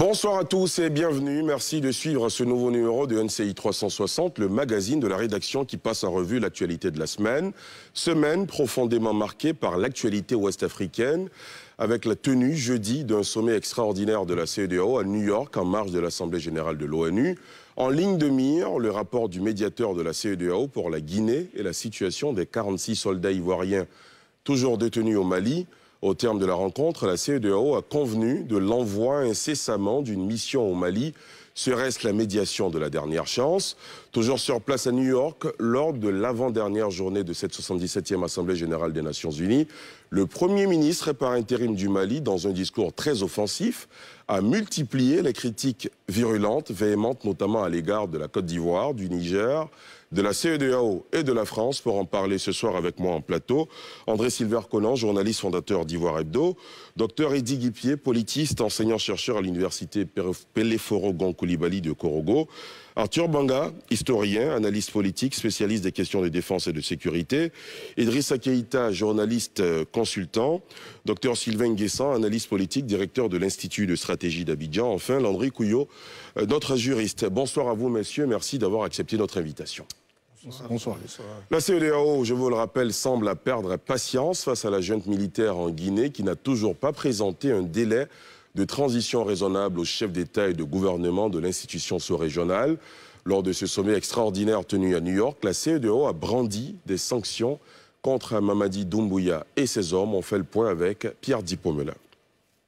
Bonsoir à tous et bienvenue. Merci de suivre ce nouveau numéro de NCI 360, le magazine de la rédaction qui passe en revue l'actualité de la semaine. Semaine profondément marquée par l'actualité ouest-africaine, avec la tenue jeudi d'un sommet extraordinaire de la CEDEAO à New York en marge de l'Assemblée générale de l'ONU. En ligne de mire, le rapport du médiateur de la CEDEAO pour la Guinée et la situation des 46 soldats ivoiriens toujours détenus au Mali. Au terme de la rencontre, la CEDEAO a convenu de l'envoi incessamment d'une mission au Mali, serait-ce la médiation de la dernière chance. Toujours sur place à New York, lors de l'avant-dernière journée de cette 77e Assemblée générale des Nations Unies, le Premier ministre par intérim du Mali, dans un discours très offensif, a multiplié les critiques virulentes, véhémentes notamment à l'égard de la Côte d'Ivoire, du Niger, de la CEDEAO et de la France. Pour en parler ce soir avec moi en plateau, André Silver-Conan, journaliste fondateur d'Ivoire Hebdo, Dr Eddy Guipier, politiste, enseignant-chercheur à l'université Peleforo-Gon Coulibaly de Korogo, Arthur Banga, historien, analyste politique, spécialiste des questions de défense et de sécurité, Idrissa Keïta, journaliste consultant, Dr Sylvain Nguessan, analyste politique, directeur de l'Institut de stratégie d'Abidjan, enfin Landry Couillot, notre juriste. Bonsoir à vous messieurs, merci d'avoir accepté notre invitation. Bonsoir. La CEDEAO, je vous le rappelle, semble perdre patience face à la junte militaire en Guinée qui n'a toujours pas présenté un délai de transition raisonnable aux chefs d'État et de gouvernement de l'institution sous-régionale. Lors de ce sommet extraordinaire tenu à New York, la CEDEAO a brandi des sanctions contre Mamadi Doumbouya et ses hommes. On fait le point avec Pierre Dipomela.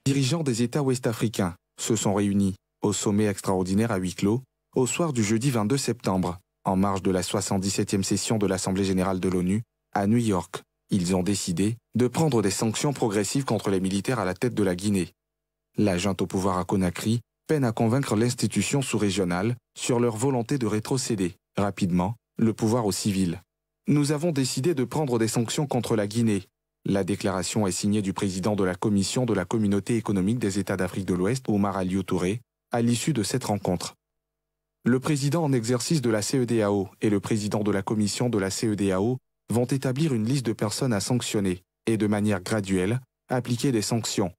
Les dirigeants des États ouest-africains se sont réunis au sommet extraordinaire à huis clos au soir du jeudi 22 septembre, en marge de la 77e session de l'Assemblée générale de l'ONU à New York. Ils ont décidé de prendre des sanctions progressives contre les militaires à la tête de la Guinée. La junte au pouvoir à Conakry peine à convaincre l'institution sous-régionale sur leur volonté de rétrocéder rapidement le pouvoir aux civils. Nous avons décidé de prendre des sanctions contre la Guinée. La déclaration est signée du président de la Commission de la Communauté économique des États d'Afrique de l'Ouest, Oumar Aliou Touré, à l'issue de cette rencontre. Le président en exercice de la CEDEAO et le président de la commission de la CEDEAO vont établir une liste de personnes à sanctionner et de manière graduelle appliquer des sanctions.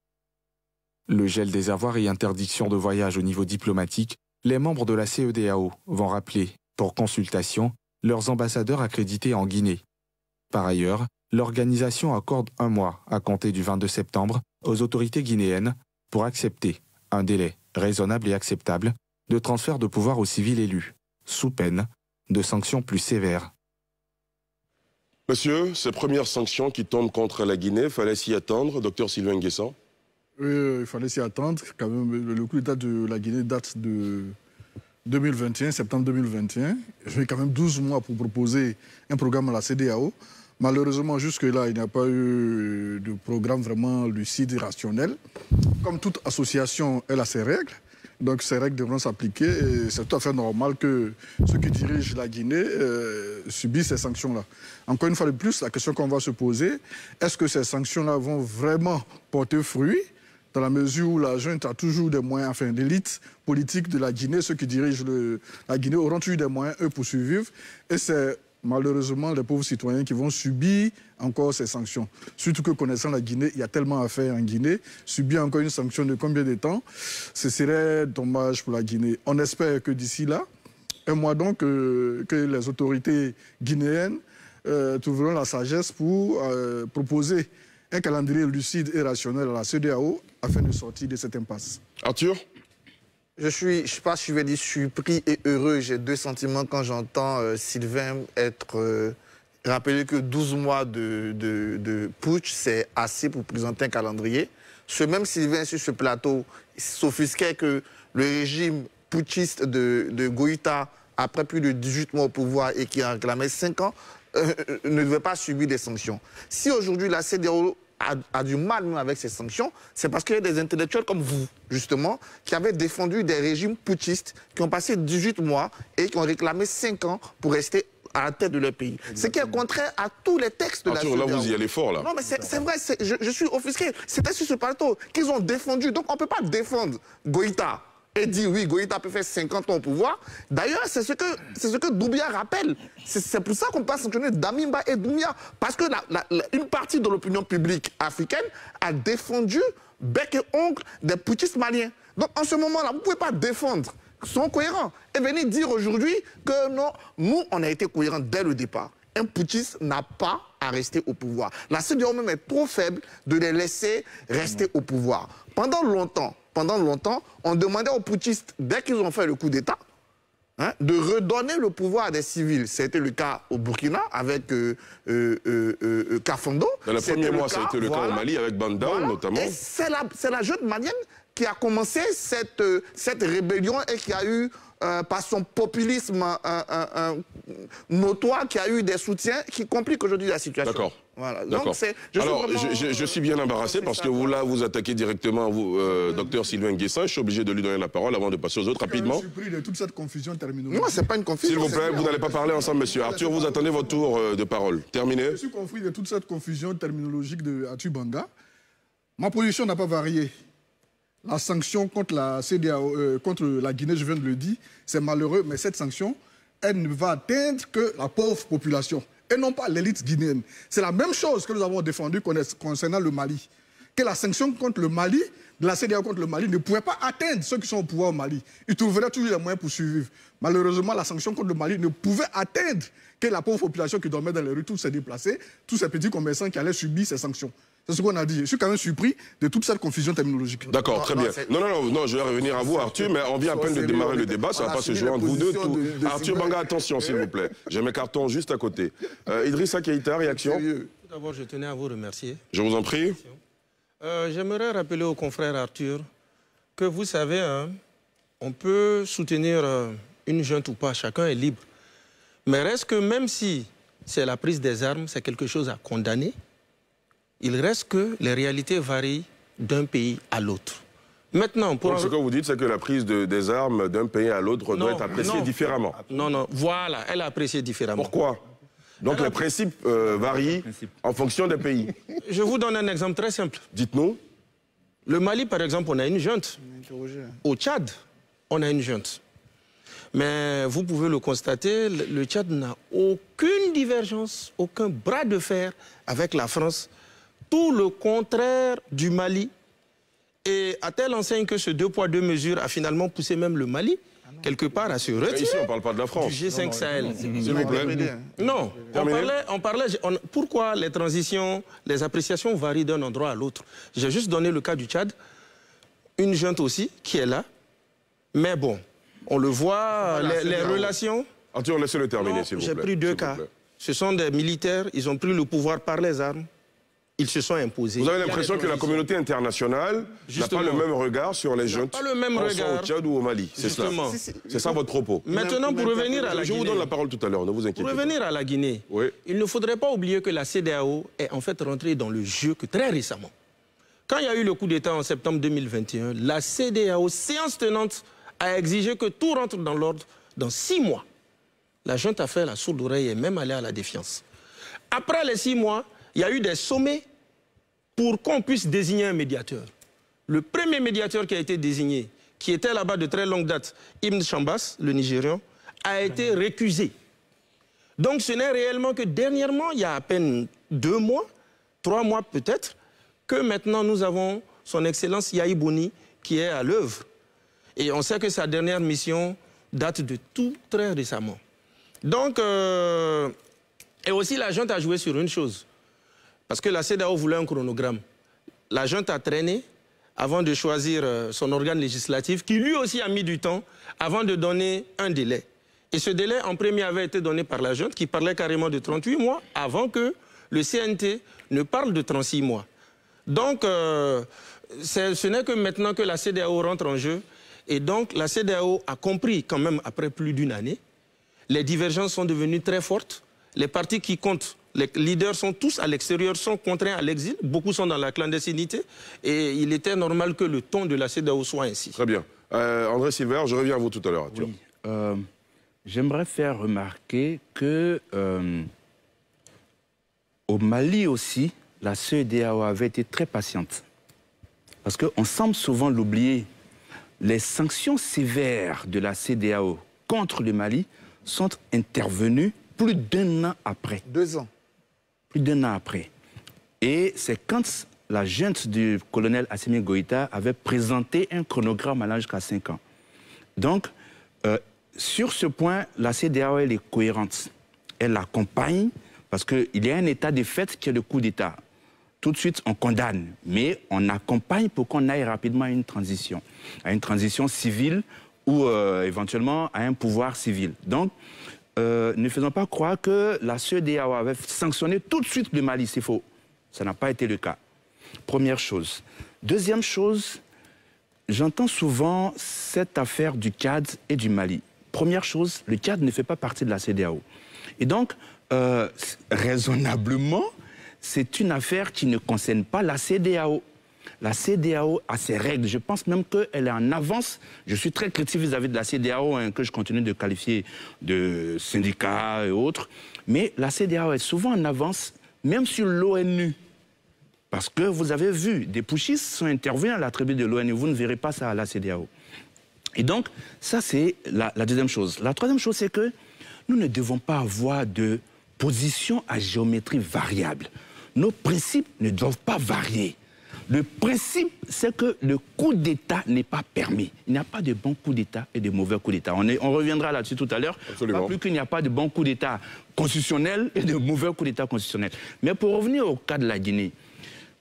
Le gel des avoirs et interdiction de voyage au niveau diplomatique, les membres de la CEDEAO vont rappeler, pour consultation, leurs ambassadeurs accrédités en Guinée. Par ailleurs, l'organisation accorde 1 mois à compter du 22 septembre aux autorités guinéennes pour accepter un délai raisonnable et acceptable de transfert de pouvoir aux civils élus, sous peine de sanctions plus sévères. Monsieur, ces premières sanctions qui tombent contre la Guinée, fallait s'y attendre, docteur Sylvain Nguessan? Oui, il fallait s'y attendre. Quand même, le coup d'État de la Guinée date de 2021, septembre 2021. J'ai quand même 12 mois pour proposer un programme à la CEDEAO. Malheureusement, jusque-là, il n'y a pas eu de programme vraiment lucide et rationnel. Comme toute association, elle a ses règles. Donc ces règles devront s'appliquer et c'est tout à fait normal que ceux qui dirigent la Guinée subissent ces sanctions-là. Encore une fois de plus, la question qu'on va se poser, est-ce que ces sanctions-là vont vraiment porter fruit dans la mesure où la junte a toujours des moyens, enfin l'élite politique de la Guinée, ceux qui dirigent la Guinée auront toujours des moyens, eux, pour survivre. Et c'est malheureusement les pauvres citoyens qui vont subir encore ces sanctions. Surtout que connaissant la Guinée, il y a tellement à faire en Guinée. Subir encore une sanction de combien de temps? Ce serait dommage pour la Guinée. On espère que d'ici là, un mois donc, que les autorités guinéennes trouveront la sagesse pour proposer un calendrier lucide et rationnel à la CEDEAO afin de sortir de cette impasse. Arthur? Je sais pas si je vais dire surpris et heureux. J'ai deux sentiments quand j'entends Sylvain être rappelé que 12 mois de putsch, c'est assez pour présenter un calendrier. Ce même Sylvain sur ce plateau s'offusquait que le régime putschiste de Goïta, après plus de 18 mois au pouvoir et qui a réclamé 5 ans, ne devait pas subir des sanctions. Si aujourd'hui la CEDEAO a du mal même avec ces sanctions, c'est parce qu'il y a des intellectuels comme vous, justement, qui avaient défendu des régimes putschistes, qui ont passé 18 mois et qui ont réclamé 5 ans pour rester à la tête de leur pays. Ce qui est contraire à tous les textes de la CEDEAO. Là, vous y allez fort, là. Non, mais c'est vrai, je suis offusqué. C'était sur ce plateau qu'ils ont défendu. Donc, on ne peut pas défendre Goïta et dire oui, Goïta peut faire 50 ans au pouvoir. D'ailleurs, c'est ce que Doumbia rappelle. C'est pour ça qu'on peut sanctionner Damiba et Doumbia. Parce que une partie de l'opinion publique africaine a défendu bec et ongle des putschistes maliens. Donc en ce moment-là, vous ne pouvez pas défendre, sont cohérents, et venir dire aujourd'hui que non, nous, on a été cohérents dès le départ. Un putschiste n'a pas à rester au pouvoir. La CEDEAO même est trop faible de les laisser rester au pouvoir. Pendant longtemps, on demandait aux putschistes, dès qu'ils ont fait le coup d'État, de redonner le pouvoir à des civils. C'était le cas au Burkina avec Kafando. Dans les premiers mois, ça a été le cas au Mali avec Banda, notamment. Et c'est la jeune malienne qui a commencé cette rébellion et qui a eu, par son populisme notoire, qui a eu des soutiens qui compliquent aujourd'hui la situation. D'accord. Voilà. Alors, je suis bien embarrassé parce que vous, là, vous attaquez directement, vous, docteur Sylvain Nguessin. Je suis obligé de lui donner la parole avant de passer aux autres rapidement. Je suis pris de toute cette confusion terminologique. Non, c'est pas une confusion. S'il vous plaît, vous n'allez pas parler ensemble, monsieur. Arthur, vous attendez votre tour de parole. Terminé. Je suis confus de toute cette confusion terminologique de Arthur Banga. Ma position n'a pas varié. La sanction contre la CEDEAO, contre la Guinée, je viens de le dire, c'est malheureux, mais cette sanction, elle ne va atteindre que la pauvre population et non pas l'élite guinéenne. C'est la même chose que nous avons défendu concernant le Mali. Que la sanction contre le Mali, de la CEDEAO contre le Mali, ne pouvait pas atteindre ceux qui sont au pouvoir au Mali. Ils trouveraient toujours les moyens pour survivre. Malheureusement, la sanction contre le Mali ne pouvait atteindre que la pauvre population qui dormait dans les rues, tous ces déplacés, tous ces petits commerçants qui allaient subir ces sanctions. C'est ce qu'on a dit. Je suis quand même surpris de toute cette confusion terminologique. D'accord, très bien. Non, je vais revenir à vous, Arthur, mais on vient à peine de démarrer le débat, ça ne va pas se jouer entre vous deux. Arthur Banga, attention, s'il vous plaît. J'ai mes cartons juste à côté. Idrissa Keïta, réaction? Tout d'abord, je tenais à vous remercier. Je vous en prie. J'aimerais rappeler au confrère Arthur que vous savez, hein, on peut soutenir une junte ou pas, chacun est libre. Mais reste que même si c'est la prise des armes, c'est quelque chose à condamner, il reste que les réalités varient d'un pays à l'autre. Maintenant, Donc, ce que vous dites, c'est que la prise des armes d'un pays à l'autre doit être appréciée différemment. Non, voilà, elle est appréciée différemment. Pourquoi? Donc les principes varient en fonction des pays. Je vous donne un exemple très simple. Dites-nous. Le Mali, par exemple, on a une junte. Au Tchad, on a une junte. Mais vous pouvez le constater, le Tchad n'a aucune divergence, aucun bras de fer avec la France. Tout le contraire du Mali. Et à telle enseigne que ce 2 poids 2 mesures a finalement poussé même le Mali, quelque part, à se retirer. Ici, on ne parle pas de la France. Du G5 Sahel. S'il vous plaît. Non, on parlait pourquoi les transitions, les appréciations varient d'un endroit à l'autre. J'ai juste donné le cas du Tchad, une junte aussi qui est là. Mais bon, on le voit, les relations... Arthur, laissez-le terminer, s'il vous plaît. J'ai pris 2 cas. Ce sont des militaires, ils ont pris le pouvoir par les armes. Ils se sont imposés. Vous avez l'impression que la communauté internationale n'a pas le même regard sur les jeunes au Tchad ou au Mali. C'est cela. C'est ça votre propos. Maintenant, pour revenir à la Guinée... Je vous donne la parole tout à l'heure, ne vous inquiétez pas. Pour revenir à la Guinée, il ne faudrait pas oublier que la CEDEAO est en fait rentrée dans le jeu que très récemment. Quand il y a eu le coup d'État en septembre 2021, la CEDEAO, séance tenante, a exigé que tout rentre dans l'ordre dans 6 mois. La junte a fait la sourde oreille et même allé à la défiance. Après les 6 mois, il y a eu des sommets pour qu'on puisse désigner un médiateur. Le premier médiateur qui a été désigné, qui était là-bas de très longue date, Ibn Chambas, le Nigérian, a été récusé. Donc ce n'est réellement que dernièrement, il y a à peine 2 mois, 3 mois peut-être, que maintenant nous avons son Excellence Yahi Boni qui est à l'œuvre. Et on sait que sa dernière mission date de tout très récemment. Donc, et aussi la junte a joué sur une chose. Parce que la CEDEAO voulait un chronogramme. La junte a traîné avant de choisir son organe législatif, qui lui aussi a mis du temps avant de donner un délai. Et ce délai, en premier, avait été donné par la junte, qui parlait carrément de 38 mois, avant que le CNT ne parle de 36 mois. Donc, ce n'est que maintenant que la CEDEAO rentre en jeu. Et donc, la CEDEAO a compris, quand même, après plus d'1 année, les divergences sont devenues très fortes. Les partis qui comptent, les leaders sont tous à l'extérieur, sont contraints à l'exil. Beaucoup sont dans la clandestinité. Et il était normal que le ton de la CEDEAO soit ainsi. Très bien. André Silver, je reviens à vous tout à l'heure. Oui. J'aimerais faire remarquer que au Mali aussi, la CEDEAO avait été très patiente. Parce qu'on semble souvent l'oublier. les sanctions sévères de la CEDEAO contre le Mali sont intervenues plus d'1 an après. 2 ans. Plus d'1 an après. Et c'est quand la junte du colonel Assimi Goïta avait présenté un chronogramme allant jusqu'à 5 ans. Donc, sur ce point, la CEDEAO, elle est cohérente. Elle accompagne, parce qu'il y a un état de fait qui est le coup d'État. Tout de suite, on condamne, mais on accompagne pour qu'on aille rapidement à une transition civile ou éventuellement à un pouvoir civil. Donc, ne faisons pas croire que la CEDEAO avait sanctionné tout de suite le Mali, c'est faux. Ça n'a pas été le cas. Première chose. Deuxième chose, j'entends souvent cette affaire du Tchad et du Mali. Première chose, le Tchad ne fait pas partie de la CEDEAO. Et donc, raisonnablement, c'est une affaire qui ne concerne pas la CEDEAO. La CEDEAO a ses règles. Je pense même qu'elle est en avance. Je suis très critique vis-à-vis de la CEDEAO, que je continue de qualifier de syndicat et autres. Mais la CEDEAO est souvent en avance, même sur l'ONU. Parce que vous avez vu, des putschistes sont intervenus à la tribune de l'ONU. Vous ne verrez pas ça à la CEDEAO. Et donc, ça, c'est la deuxième chose. La troisième chose, c'est que nous ne devons pas avoir de position à géométrie variable. Nos principes ne doivent pas varier. Le principe, c'est que le coup d'État n'est pas permis. Il n'y a pas de bons coups d'État et de mauvais coups d'État. On reviendra là-dessus tout à l'heure. Pas plus qu'il n'y a pas de bons coups d'État constitutionnels et de mauvais coups d'État constitutionnels. Mais pour revenir au cas de la Guinée,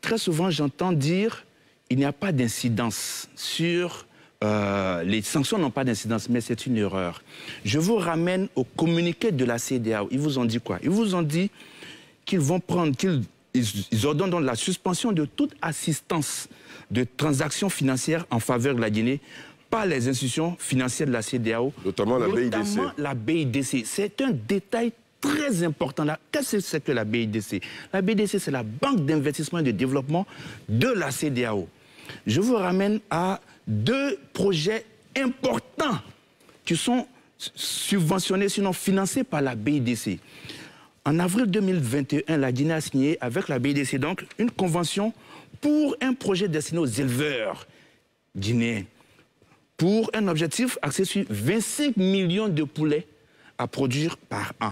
très souvent j'entends dire qu'il n'y a pas d'incidence sur... les sanctions n'ont pas d'incidence, mais c'est une erreur. Je vous ramène au communiqué de la CEDEAO. Ils vous ont dit quoi? Ils vous ont dit qu'ils vont prendre... Ils ordonnent donc la suspension de toute assistance de transactions financières en faveur de la Guinée par les institutions financières de la CEDEAO. Notamment la BIDC. Notamment la BIDC. C'est un détail très important. Qu'est-ce que c'est que la BIDC? La BIDC, c'est la Banque d'investissement et de développement de la CEDEAO. Je vous ramène à 2 projets importants qui sont subventionnés, sinon financés par la BIDC. En avril 2021, la Guinée a signé avec la BIDC donc une convention pour un projet destiné aux éleveurs guinéens pour un objectif axé sur 25 millions de poulets à produire par an.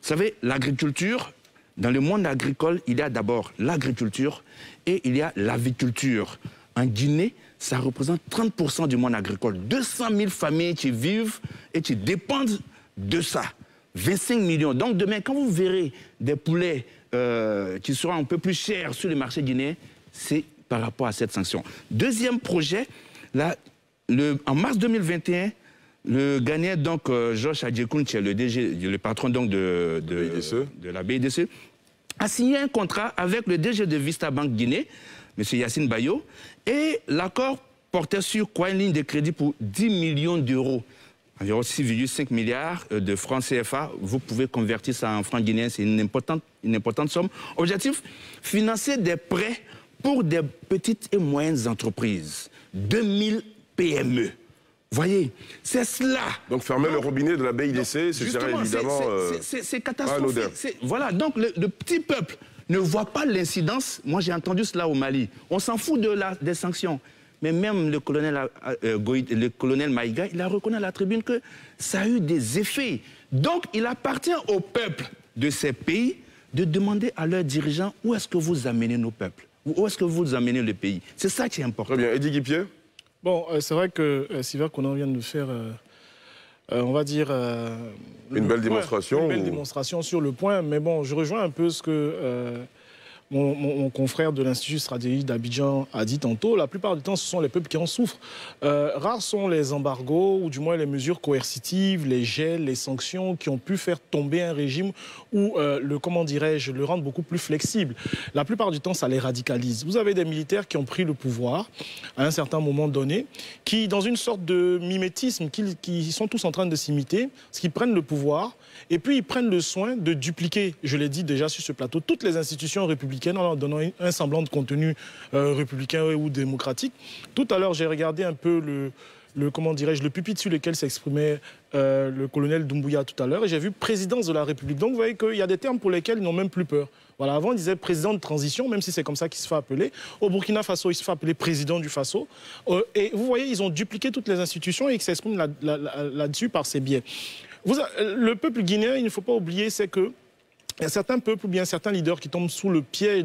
Vous savez, l'agriculture, dans le monde agricole, il y a d'abord l'agriculture et il y a l'aviculture. En Guinée, ça représente 30% du monde agricole. 200 000 familles qui vivent et qui dépendent de ça. 25 millions. Donc demain, quand vous verrez des poulets qui seront un peu plus chers sur le marché guinéen, c'est par rapport à cette sanction. Deuxième projet, en mars 2021, le Ghanéen, donc Georges Adjekoun, qui est le patron donc, de la BIDC, a signé un contrat avec le DG de Vista Bank Guinée, M. Yassine Bayo, et l'accord portait sur quoi une ligne de crédit pour 10 millions d'euros. Environ 6,5 milliards de francs CFA. Vous pouvez convertir ça en francs guinéens, c'est une importante somme. Objectif, financer des prêts pour des petites et moyennes entreprises. 2000 PME. Voyez, c'est cela. Donc fermer le robinet de la BIDC, ce serait évidemment c'est catastrophique. Voilà, donc le petit peuple ne voit pas l'incidence. Moi, j'ai entendu cela au Mali. On s'en fout des sanctions. Mais même le colonel Maïga, il a reconnu à la tribune que ça a eu des effets. Donc, il appartient au peuple de ces pays de demander à leurs dirigeants où est-ce que vous amenez nos peuples, où est-ce que vous amenez le pays. C'est ça qui est important. Très bien. Eddy Guipier? Bon, c'est vrai que Sylvain Conan vient de faire, on va dire... une belle démonstration. Une belle démonstration sur le point, mais bon, je rejoins un peu ce que... Mon confrère de l'Institut stratégique d'Abidjan a dit tantôt, la plupart du temps, ce sont les peuples qui en souffrent. Rares sont les embargos, ou du moins les mesures coercitives, les gels, les sanctions qui ont pu faire tomber un régime ou le rendre beaucoup plus flexible. La plupart du temps, ça les radicalise. Vous avez des militaires qui ont pris le pouvoir à un certain moment donné, qui, dans une sorte de mimétisme, qui sont tous en train de s'imiter, parce qu'ils prennent le pouvoir, et puis ils prennent le soin de dupliquer, je l'ai dit déjà sur ce plateau, toutes les institutions républicaines en leur donnant un semblant de contenu républicain ou démocratique. Tout à l'heure, j'ai regardé un peu comment dirais-je, le pupitre sur lequel s'exprimait le colonel Doumbouya tout à l'heure, et j'ai vu présidence de la République. Donc vous voyez qu'il y a des termes pour lesquels ils n'ont même plus peur. Voilà, avant, il disait président de transition, même si c'est comme ça qu'il se fait appeler. Au Burkina Faso, il se fait appeler président du Faso. Et vous voyez, ils ont dupliqué toutes les institutions et ils s'expriment là-dessus par ces biais. Le peuple guinéen, il ne faut pas oublier, c'est que il y a certains peuples ou bien certains leaders qui tombent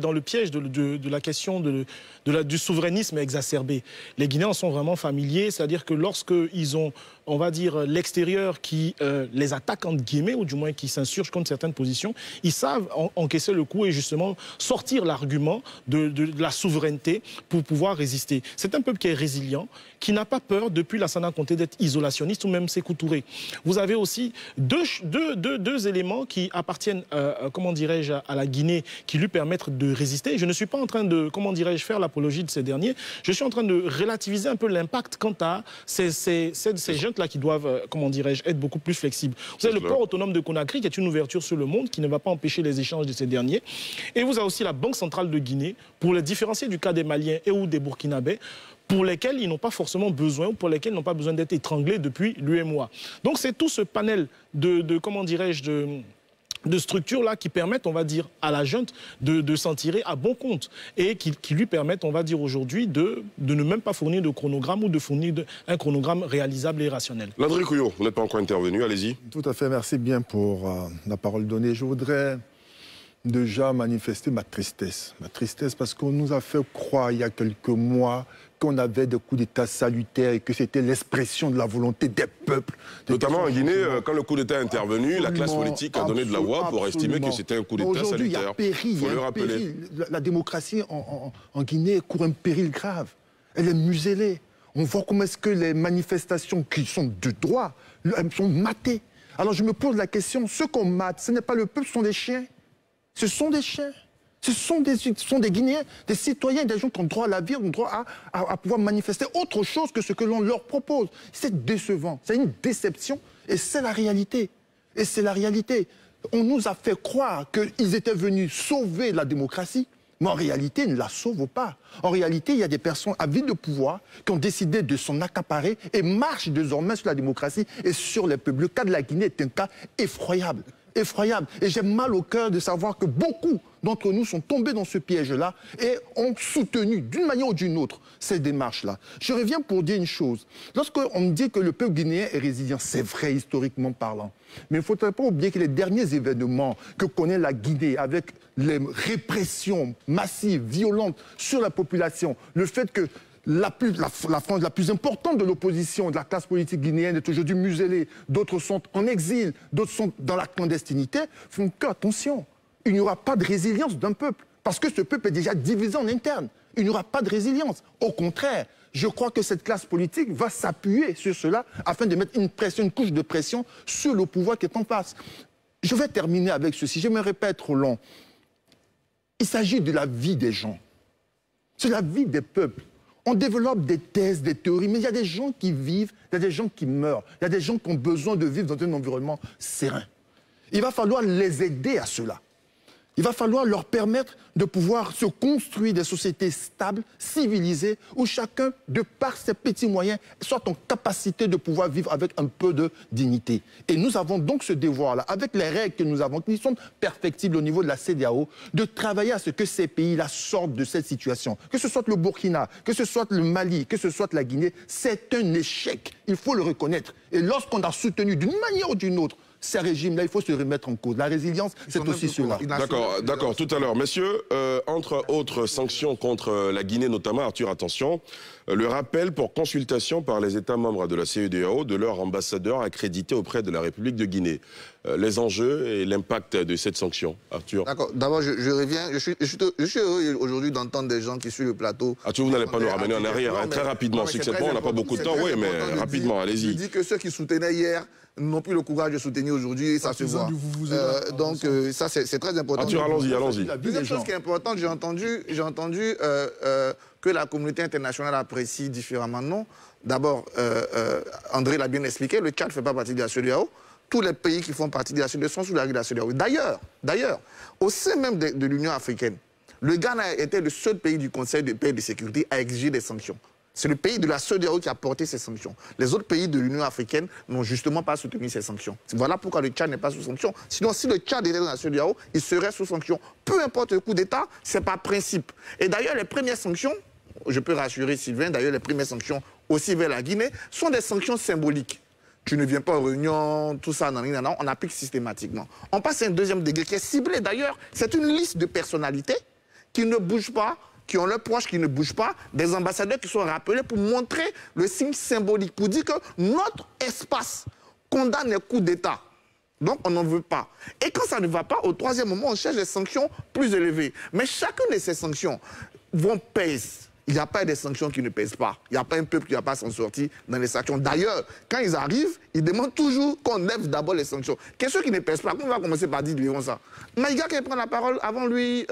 dans le piège de la question du souverainisme exacerbé. Les Guinéens sont vraiment familiers, c'est-à-dire que lorsqu'ils ont, on va dire, l'extérieur qui les attaque, entre guillemets, ou du moins qui s'insurge contre certaines positions, ils savent encaisser le coup et justement sortir l'argument de la souveraineté pour pouvoir résister. C'est un peuple qui est résilient, qui n'a pas peur, depuis Lassana Conté, d'être isolationniste ou même Sékou Touré. Vous avez aussi deux éléments qui appartiennent, comment dirais-je, à la Guinée, qui lui permettent de résister. Je ne suis pas en train de, comment dirais-je, faire l'apologie de ces derniers. Je suis en train de relativiser un peu l'impact quant à ces jeunes-là qui doivent, comment dirais-je, être beaucoup plus flexibles. Vous avez le port autonome de Conakry, qui est une ouverture sur le monde, qui ne va pas empêcher les échanges de ces derniers. Et vous avez aussi la Banque centrale de Guinée, pour les différencier du cas des Maliens et ou des Burkinabés, pour lesquels ils n'ont pas forcément besoin, ou pour lesquels ils n'ont pas besoin d'être étranglés depuis l'UEMOA. Donc c'est tout ce panel comment dirais-je, de structures-là qui permettent, on va dire, à la junte de s'en tirer à bon compte et qui lui permettent, on va dire aujourd'hui, de ne même pas fournir de chronogramme ou de fournir un chronogramme réalisable et rationnel. Landry Couillot, vous n'êtes pas encore intervenu, allez-y. Tout à fait, merci bien pour la parole donnée. Je voudrais déjà manifester ma tristesse. Ma tristesse parce qu'on nous a fait croire il y a quelques mois qu'on avait des coups d'État salutaires et que c'était l'expression de la volonté des peuples. Notamment en Guinée, quand le coup d'État est intervenu, la classe politique a donné de la voix pour estimer que c'était un coup d'État salutaire. Il faut le rappeler. La démocratie en Guinée court un péril grave. Elle est muselée. On voit comment est-ce que les manifestations qui sont de droit, elles sont matées. Alors je me pose la question, ceux qu'on mate, ce n'est pas le peuple, ce sont des chiens. Ce sont des chiens. Ce sont des Guinéens, des citoyens, des gens qui ont droit à la vie, ont droit à pouvoir manifester autre chose que ce que l'on leur propose. C'est décevant, c'est une déception et c'est la réalité. Et c'est la réalité. On nous a fait croire qu'ils étaient venus sauver la démocratie, mais en réalité, ils ne la sauvent pas. En réalité, il y a des personnes avides de pouvoir qui ont décidé de s'en accaparer et marchent désormais sur la démocratie et sur les peuples. Le cas de la Guinée est un cas effroyable. Effroyable. Et j'ai mal au cœur de savoir que beaucoup d'entre nous sont tombés dans ce piège-là et ont soutenu d'une manière ou d'une autre ces démarches-là. Je reviens pour dire une chose. Lorsqu'on me dit que le peuple guinéen est résilient, c'est vrai historiquement parlant. Mais il ne faudrait pas oublier que les derniers événements que connaît la Guinée avec les répressions massives, violentes sur la population, le fait que la frange la plus importante de l'opposition, de la classe politique guinéenne est aujourd'hui muselée, d'autres sont en exil, d'autres sont dans la clandestinité, font que, attention, il n'y aura pas de résilience d'un peuple, parce que ce peuple est déjà divisé en interne. Il n'y aura pas de résilience. Au contraire, je crois que cette classe politique va s'appuyer sur cela afin de mettre une pression, une couche de pression sur le pouvoir qui est en face. Je vais terminer avec ceci, je n'aimerais pas être trop long. Il s'agit de la vie des gens. C'est la vie des peuples. On développe des thèses, des théories, mais il y a des gens qui vivent, il y a des gens qui meurent, il y a des gens qui ont besoin de vivre dans un environnement serein. Il va falloir les aider à cela. Il va falloir leur permettre de pouvoir se construire des sociétés stables, civilisées, où chacun, de par ses petits moyens, soit en capacité de pouvoir vivre avec un peu de dignité. Et nous avons donc ce devoir-là, avec les règles que nous avons, qui sont perfectibles au niveau de la CEDEAO, de travailler à ce que ces pays-là sortent de cette situation. Que ce soit le Burkina, que ce soit le Mali, que ce soit la Guinée, c'est un échec. Il faut le reconnaître. Et lorsqu'on a soutenu d'une manière ou d'une autre ces régimes-là, il faut se remettre en cause. La résilience, c'est aussi cela. D'accord. Tout à l'heure, messieurs, entre autres sanctions contre la Guinée notamment, Arthur, attention, le rappel pour consultation par les États membres de la CEDEAO de leur ambassadeur accrédité auprès de la République de Guinée. Les enjeux et l'impact de cette sanction, Arthur. D'accord. D'abord, je reviens. Je suis heureux aujourd'hui d'entendre des gens qui suivent le plateau. Arthur, vous n'allez pas nous ramener en arrière, hein, très rapidement. Successivement, on n'a pas beaucoup de temps, oui, mais rapidement, allez-y. Je dis que ceux qui soutenaient hier n'ont plus le courage de soutenir aujourd'hui, ça se voit. Donc, ça, c'est très important. Arthur, allons-y. La deuxième chose qui est importante, j'ai entendu que la communauté internationale apprécie différemment. Non. D'abord, André l'a bien expliqué, le Tchad ne fait pas partie de la CEDEAO. Tous les pays qui font partie de la CEDEAO sont sous la règle de la CEDEAO. D'ailleurs, au sein même de l'Union africaine, le Ghana était le seul pays du Conseil de paix et de sécurité à exiger des sanctions. C'est le pays de la CEDEAO qui a porté ces sanctions. Les autres pays de l'Union africaine n'ont justement pas soutenu ces sanctions. Voilà pourquoi le Tchad n'est pas sous sanction. Sinon, si le Tchad était dans la CEDEAO, il serait sous sanction. Peu importe le coup d'État, c'est par principe. Et d'ailleurs, les premières sanctions, je peux rassurer Sylvain, d'ailleurs, les premières sanctions aussi vers la Guinée, sont des sanctions symboliques. Tu ne viens pas aux réunions, tout ça, on applique systématiquement. On passe à un deuxième degré qui est ciblé. D'ailleurs, c'est une liste de personnalités qui ne bougent pas, qui ont leurs proches qui ne bougent pas, des ambassadeurs qui sont rappelés pour montrer le signe symbolique, pour dire que notre espace condamne les coups d'État. Donc, on n'en veut pas. Et quand ça ne va pas, au troisième moment, on cherche des sanctions plus élevées. Mais chacune de ces sanctions vont pèser. Il n'y a pas des sanctions qui ne pèsent pas. Il n'y a pas un peuple qui ne va pas s'en sortir dans les sanctions. D'ailleurs, quand ils arrivent, ils demandent toujours qu'on lève d'abord les sanctions. Qu'est-ce qui ne pèse pas? On va commencer par dire levons ça. Maïga qui prend la parole avant lui,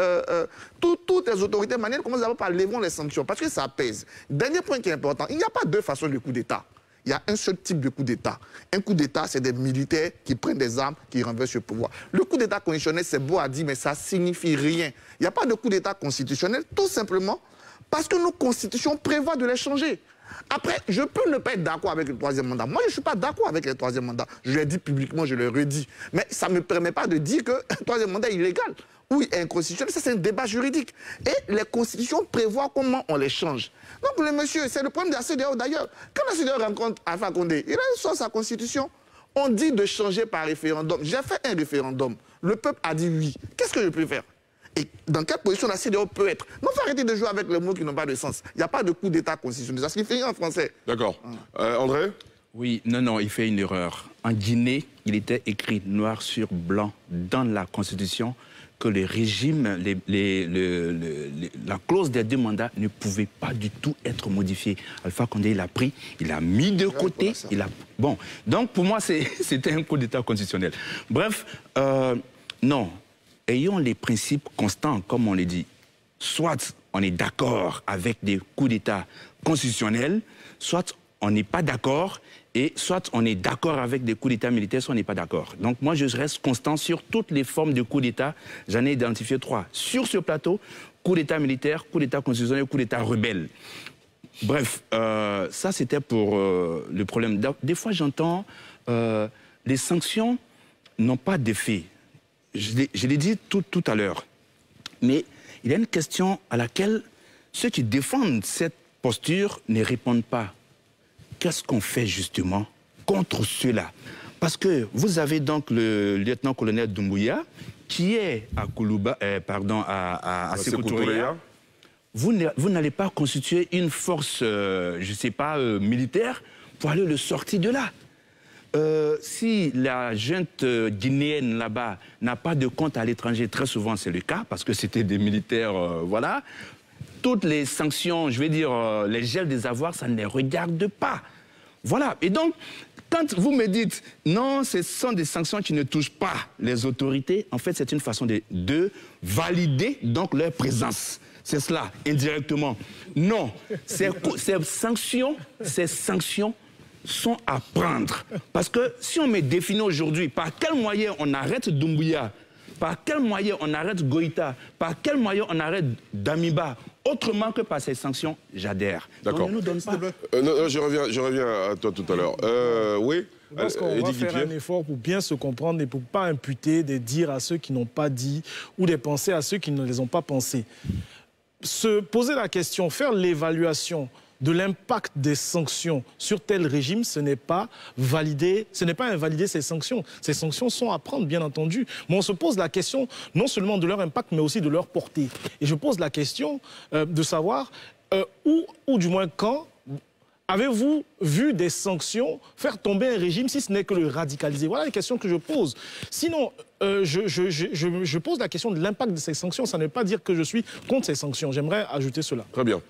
toutes les autorités manières commencent d'abord par levons les sanctions parce que ça pèse. Dernier point qui est important, il n'y a pas deux façons de coup d'État. Il y a un seul type de coup d'État. Un coup d'État, c'est des militaires qui prennent des armes, qui renversent le pouvoir. Le coup d'État constitutionnel, c'est beau à dire, mais ça ne signifie rien. Il n'y a pas de coup d'État constitutionnel, tout simplement parce que nos constitutions prévoient de les changer. Après, je peux ne pas être d'accord avec le troisième mandat. Moi, je ne suis pas d'accord avec le troisième mandat. Je l'ai dit publiquement, je le redis. Mais ça ne me permet pas de dire que le troisième mandat est illégal ou inconstitutionnel. Ça, c'est un débat juridique. Et les constitutions prévoient comment on les change. Donc, le monsieur, c'est le problème de la CEDEAO d'ailleurs. Quand la CEDEAO rencontre Alpha Condé, il a sur sa constitution. On dit de changer par référendum. J'ai fait un référendum. Le peuple a dit oui. Qu'est-ce que je peux faire? Et dans quelle position la CEDEAO peut être? Non, il faut arrêter de jouer avec les mots qui n'ont pas de sens. Il n'y a pas de coup d'État constitutionnel. Ça signifie en français. D'accord. André? Oui, non, il fait une erreur. En Guinée, il était écrit noir sur blanc dans la Constitution que le régime, la clause des deux mandats ne pouvait pas du tout être modifiée. Alpha Condé, il a pris, il a mis de côté, Bon, donc pour moi, c'était un coup d'État constitutionnel. Bref, non. Ayons les principes constants, comme on l'a dit. Soit on est d'accord avec des coups d'État constitutionnels, soit on n'est pas d'accord, et soit on est d'accord avec des coups d'État militaires, soit on n'est pas d'accord. Donc moi, je reste constant sur toutes les formes de coups d'État. J'en ai identifié 3. Sur ce plateau, coup d'État militaire, coup d'État constitutionnel, coup d'État rebelle. Bref, ça c'était pour le problème. Des fois, j'entends les sanctions n'ont pas d'effet. Je l'ai dit tout à l'heure. Mais il y a une question à laquelle ceux qui défendent cette posture ne répondent pas. Qu'est-ce qu'on fait justement contre ceux-là? Parce que vous avez donc le lieutenant-colonel Doumbouya qui est à à Sékou Touré. Vous n'allez pas constituer une force, je ne sais pas, militaire pour aller le sortir de là. Si la junte guinéenne là-bas n'a pas de compte à l'étranger, très souvent c'est le cas, parce que c'était des militaires, voilà. Toutes les sanctions, je vais dire, les gels des avoirs, ça ne les regarde pas. Voilà. Et donc, quand vous me dites, non, ce sont des sanctions qui ne touchent pas les autorités, en fait, c'est une façon de valider donc leur présence. C'est cela, indirectement. Non, ces sanctions sont à prendre. Parce que si on me définit aujourd'hui par quel moyen on arrête Doumbouya, par quel moyen on arrête Goïta, par quel moyen on arrête Damiba, autrement que par ces sanctions, j'adhère. D'accord. Ne nous donne pas. Non, je reviens à toi tout à l'heure. Oui. Je pense qu'on va faire un effort pour bien se comprendre et pour ne pas imputer des dires à ceux qui n'ont pas dit ou des pensées à ceux qui ne les ont pas pensés. Se poser la question, faire l'évaluation de l'impact des sanctions sur tel régime, ce n'est pas invalider ces sanctions. Ces sanctions sont à prendre, bien entendu. Mais on se pose la question non seulement de leur impact, mais aussi de leur portée. Et je pose la question de savoir ou du moins quand avez-vous vu des sanctions faire tomber un régime si ce n'est que le radicaliser? Voilà les questions que je pose. Sinon, je pose la question de l'impact de ces sanctions. Ça ne veut pas dire que je suis contre ces sanctions. J'aimerais ajouter cela. Très bien.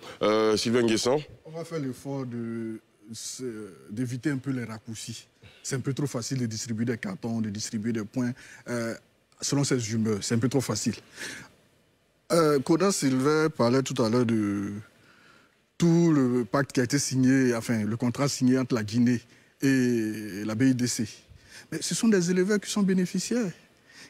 Sylvain Nguessan. On va faire l'effort d'éviter un peu les raccourcis. C'est un peu trop facile de distribuer des cartons, de distribuer des points selon ses humeurs. C'est un peu trop facile. Koda Sylvain parlait tout à l'heure de tout le pacte qui a été signé, enfin le contrat signé entre la Guinée et la BIDC. Mais ce sont des éleveurs qui sont bénéficiaires.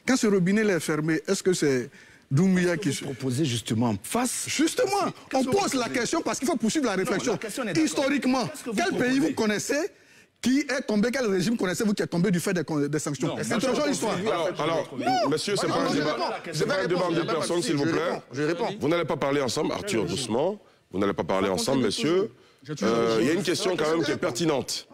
Quand ce robinet est fermé, est-ce que c'est Doumbouya qui... Proposer justement en face. Justement, on pose la question parce qu'il faut poursuivre la réflexion. Historiquement, quel pays vous connaissez qui est tombé, quel régime connaissez-vous qui est tombé du fait des sanctions? C'est toujours l'histoire. Alors, monsieur, c'est pas un débat. C'est pas un débat entre deux personnes, s'il vous plaît. Je réponds. Vous n'allez pas parler ensemble, Arthur, doucement. Vous n'allez pas parler ensemble, monsieur. Il y a une question quand même qui est pertinente.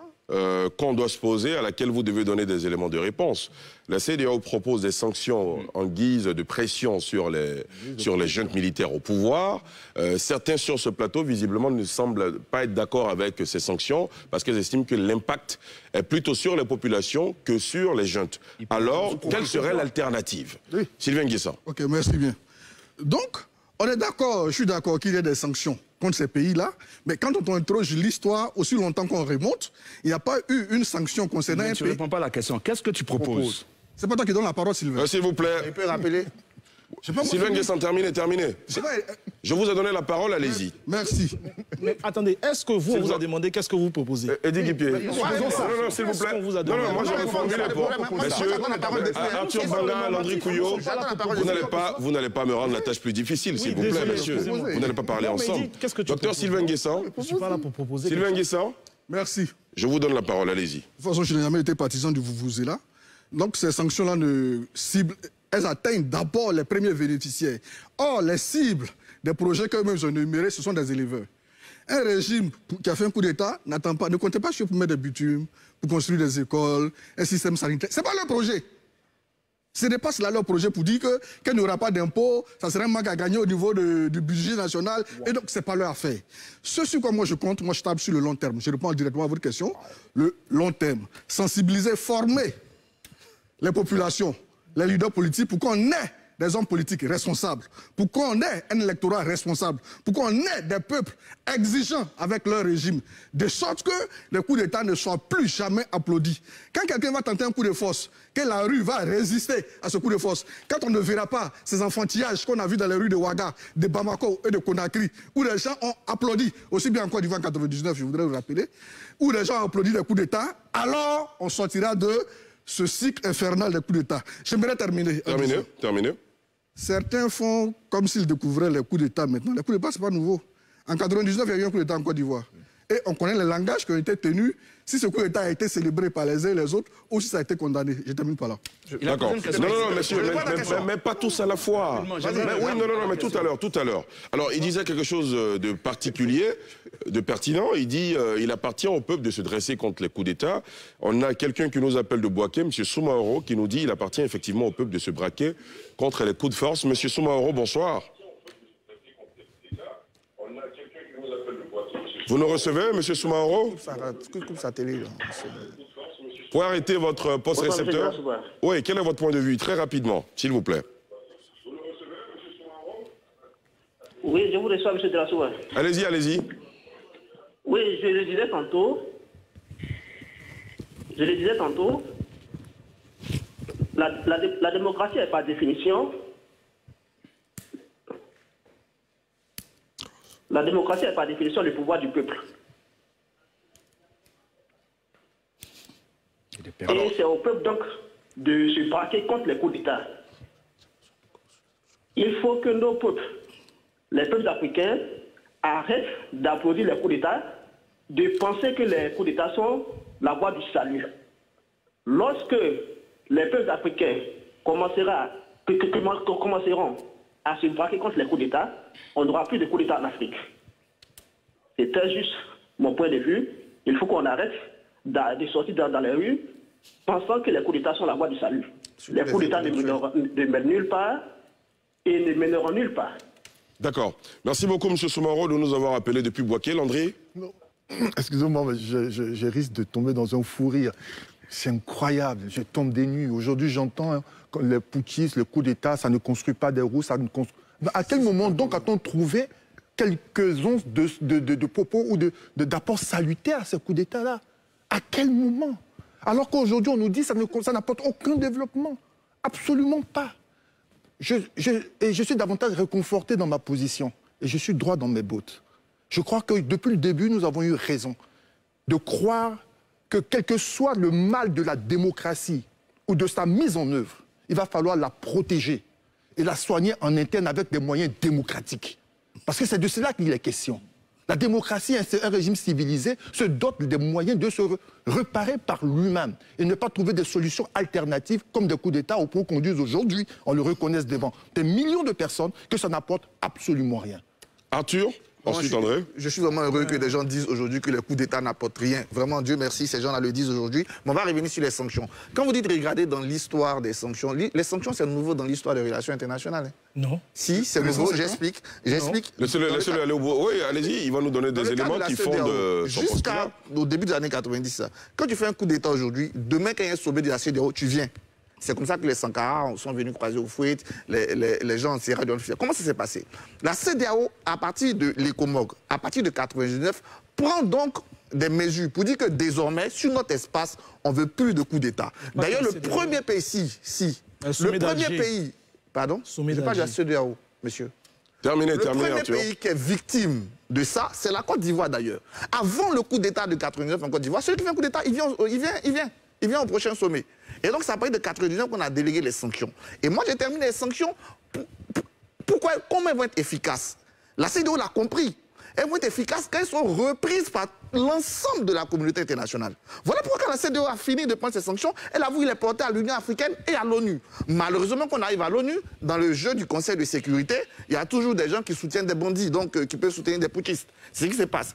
Qu'on doit se poser, à laquelle vous devez donner des éléments de réponse. La CEDEAO propose des sanctions en guise de pression sur les juntes militaires au pouvoir. Certains sur ce plateau, visiblement, ne semblent pas être d'accord avec ces sanctions parce qu'ils estiment que l'impact est plutôt sur les populations que sur les juntes. Alors, quelle serait l'alternative? Sylvain Nguessa. Ok, merci bien. Donc, on est d'accord, je suis d'accord qu'il y ait des sanctions contre ces pays-là, mais quand on interroge l'histoire, aussi longtemps qu'on remonte, il n'y a pas eu une sanction concernant un pays. Tu ne réponds pas à la question. Qu'est-ce que tu proposes? C'est pas toi qui donne la parole, Sylvain. S'il vous plaît. Il peut rappeler. Sylvain Nguessa, terminé. Je vous ai donné la parole, allez-y. Merci. Mais attendez, est-ce que vous, on vous a demandé qu'est-ce que vous proposez? Eddie Guipier. Non, s'il vous plaît. Non, moi j'aurais formulé pour... Monsieur, Arthur Banga, Landry Couillot, vous n'allez pas me rendre la tâche plus difficile, s'il vous plaît, monsieur. Vous n'allez pas parler ensemble. Docteur Sylvain Nguessa. Je suis pas là pour proposer. Sylvain Nguessa. Merci. Je vous donne la parole, allez-y. De toute façon, je n'ai jamais été partisan du vuvuzela. Donc ces sanctions-là ne ciblent... Elles atteignent d'abord les premiers bénéficiaires. Or, les cibles des projets qu'eux-mêmes ont énumérés, ce sont des éleveurs. Un régime qui a fait un coup d'État ne comptait pas sur pour mettre des bitumes, pour construire des écoles, un système sanitaire. Ce n'est pas leur projet. Ce n'est pas cela leur projet pour dire qu'il n'y aura pas d'impôts, ça serait un manque à gagner au niveau du budget national. Et donc, ce n'est pas leur affaire. Ce sur quoi moi je compte, moi je tape sur le long terme. Je réponds directement à votre question. Le long terme. Sensibiliser, former les populations, les leaders politiques, pour qu'on ait des hommes politiques responsables, pour qu'on ait un électorat responsable, pour qu'on ait des peuples exigeants avec leur régime, de sorte que les coups d'État ne soient plus jamais applaudis. Quand quelqu'un va tenter un coup de force, que la rue va résister à ce coup de force, quand on ne verra pas ces enfantillages qu'on a vus dans les rues de Ouaga, de Bamako et de Conakry, où les gens ont applaudi, aussi bien en Côte d'Ivoire en 1999, je voudrais vous rappeler, où les gens ont applaudi les coups d'État, alors on sortira de ce cycle infernal des coups d'État. J'aimerais terminer. Terminé. Certains font comme s'ils découvraient les coups d'État maintenant. Les coups d'État, ce n'est pas nouveau. En 1999, il y a eu un coup d'État en Côte d'Ivoire. Et on connaît les langages qui ont été tenus, si ce coup d'État a été célébré par les uns et les autres, ou si ça a été condamné. Je termine par là. D'accord. Non, monsieur, mais pas tous à la fois. Mais tout à l'heure. Alors, il disait quelque chose de particulier, de pertinent. Il dit il appartient au peuple de se dresser contre les coups d'État. On a quelqu'un qui nous appelle de Bouaké, M. Soumaoro, qui nous dit il appartient effectivement au peuple de se braquer contre les coups de force. M. Soumaoro, bonsoir. Vous nous recevez, M. Soumaoro? Coupe sa télé. Vous pouvez arrêter votre poste récepteur? Oui, quel est votre point de vue? Très rapidement, s'il vous plaît. Oui, je vous reçois, M. Drassouba. Allez-y. Oui, je le disais tantôt, la démocratie est par définition... La démocratie est par définition le pouvoir du peuple. Et c'est au peuple donc de se braquer contre les coups d'État. Il faut que nos peuples, les peuples africains, arrêtent d'applaudir les coups d'État, de penser que les coups d'État sont la voie du salut. Lorsque les peuples africains commenceront à se braquer contre les coups d'État, on n'aura plus de coups d'État en Afrique. C'était juste mon point de vue. Il faut qu'on arrête de sortir dans les rues pensant que les coups d'État sont la voie du salut. Les coups d'État ne mènent nulle part et ne mèneront nulle part. D'accord. Merci beaucoup, M. Soumaoro, de nous avoir appelé depuis Bouaké. Landry? Excusez-moi, mais je risque de tomber dans un fou rire. C'est incroyable, je tombe des nues. Aujourd'hui, j'entends les putschistes, le coup d'État, ça ne construit pas des roues, ça ne construit... À quel moment donc a-t-on trouvé quelques onces de propos ou d'apports salutaires à ce coup d'État-là? À quel moment? Alors qu'aujourd'hui, on nous dit que ça n'apporte aucun développement. Absolument pas. Je suis davantage réconforté dans ma position. Et je suis droit dans mes bottes. Je crois que depuis le début, nous avons eu raison de croire que quel que soit le mal de la démocratie ou de sa mise en œuvre, il va falloir la protéger. et la soigner en interne avec des moyens démocratiques. Parce que c'est de cela qu'il est question. La démocratie, un régime civilisé, se dote des moyens de se réparer par lui-même et ne pas trouver des solutions alternatives comme des coups d'État au point qu'on dise aujourd'hui, on le reconnaisse devant des millions de personnes que ça n'apporte absolument rien. Arthur, ensuite André. Je suis vraiment heureux que des gens disent aujourd'hui que les coups d'État n'apportent rien. Vraiment, Dieu merci, ces gens-là le disent aujourd'hui. Mais on va revenir sur les sanctions. Quand vous dites regarder dans l'histoire des sanctions, les sanctions, c'est nouveau dans l'histoire des relations internationales. Non. Si, c'est nouveau, j'explique. Laissez-le aller au bout. Oui, allez-y, il va nous donner des éléments qui font de... Jusqu'au début des années 90, quand tu fais un coup d'État aujourd'hui, demain, quand il y a un sommet de la CEDEAO, tu viens. C'est comme ça que les Sankara sont venus croiser au fouet, les gens en Sierra Leone. Comment ça s'est passé? La CEDEAO, à partir de l'ECOMOG, à partir de 1999, prend donc des mesures pour dire que désormais, sur notre espace, on ne veut plus de coups d'État. D'ailleurs, le premier pays, le premier pays, pardon, je ne parle pas de la CEDEAO, monsieur. Terminé, le premier Arthur. pays qui est victime de ça, c'est la Côte d'Ivoire d'ailleurs. Avant le coup d'État de 1999 en Côte d'Ivoire, celui qui fait un coup d'État, il vient au prochain sommet. Et donc, ça a parlé de 1999 qu'on a délégué les sanctions. Et moi, j'ai terminé les sanctions. Pourquoi? Comment elles vont être efficaces? La CEDEAO l'a compris. Elles vont être efficaces quand elles sont reprises par l'ensemble de la communauté internationale. Voilà pourquoi quand la CEDEAO a fini de prendre ces sanctions, elle a voulu les porter à l'Union africaine et à l'ONU. Malheureusement, quand on arrive à l'ONU, dans le jeu du Conseil de sécurité, il y a toujours des gens qui soutiennent des bandits, donc qui peuvent soutenir des putschistes. C'est ce qui se passe.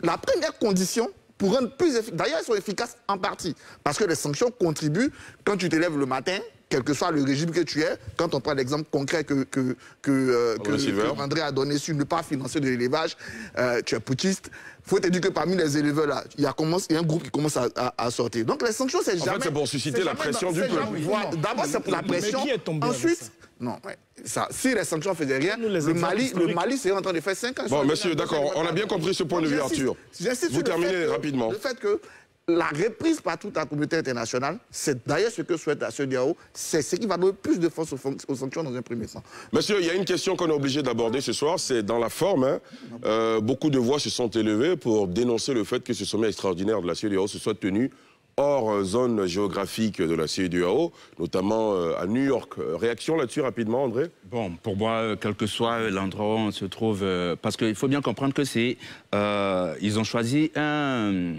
La première condition, pour rendre plus efficaces. D'ailleurs, elles sont efficaces en partie. Parce que les sanctions contribuent, quand tu te lèves le matin, quel que soit le régime que tu es, quand on prend l'exemple concret que André a donné sur ne pas financer de l'élevage, tu es putschiste. Il faut te dire que parmi les éleveurs, là, il y a un groupe qui commence à sortir. Donc les sanctions, c'est jamais... En fait, c'est pour susciter la pression du peuple. D'abord, c'est pour la pression. Ensuite, non, si les sanctions ne faisaient rien, le Mali serait en train de faire 5 ans. Bon, monsieur, d'accord, on a bien compris ce point de vue, Arthur. Vous terminez rapidement. Le fait que la reprise par toute la communauté internationale, c'est d'ailleurs ce que souhaite la CEDEAO, c'est ce qui va donner plus de force aux sanctions dans un premier temps. Monsieur, il y a une question qu'on est obligé d'aborder ce soir, c'est dans la forme. Beaucoup de voix se sont élevées pour dénoncer le fait que ce sommet extraordinaire de la CEDEAO se soit tenu hors zone géographique de la CEDEAO, notamment à New York. Réaction là-dessus rapidement, André? Bon, pour moi, quel que soit l'endroit où on se trouve, parce qu'il faut bien comprendre que c'est... ils ont choisi un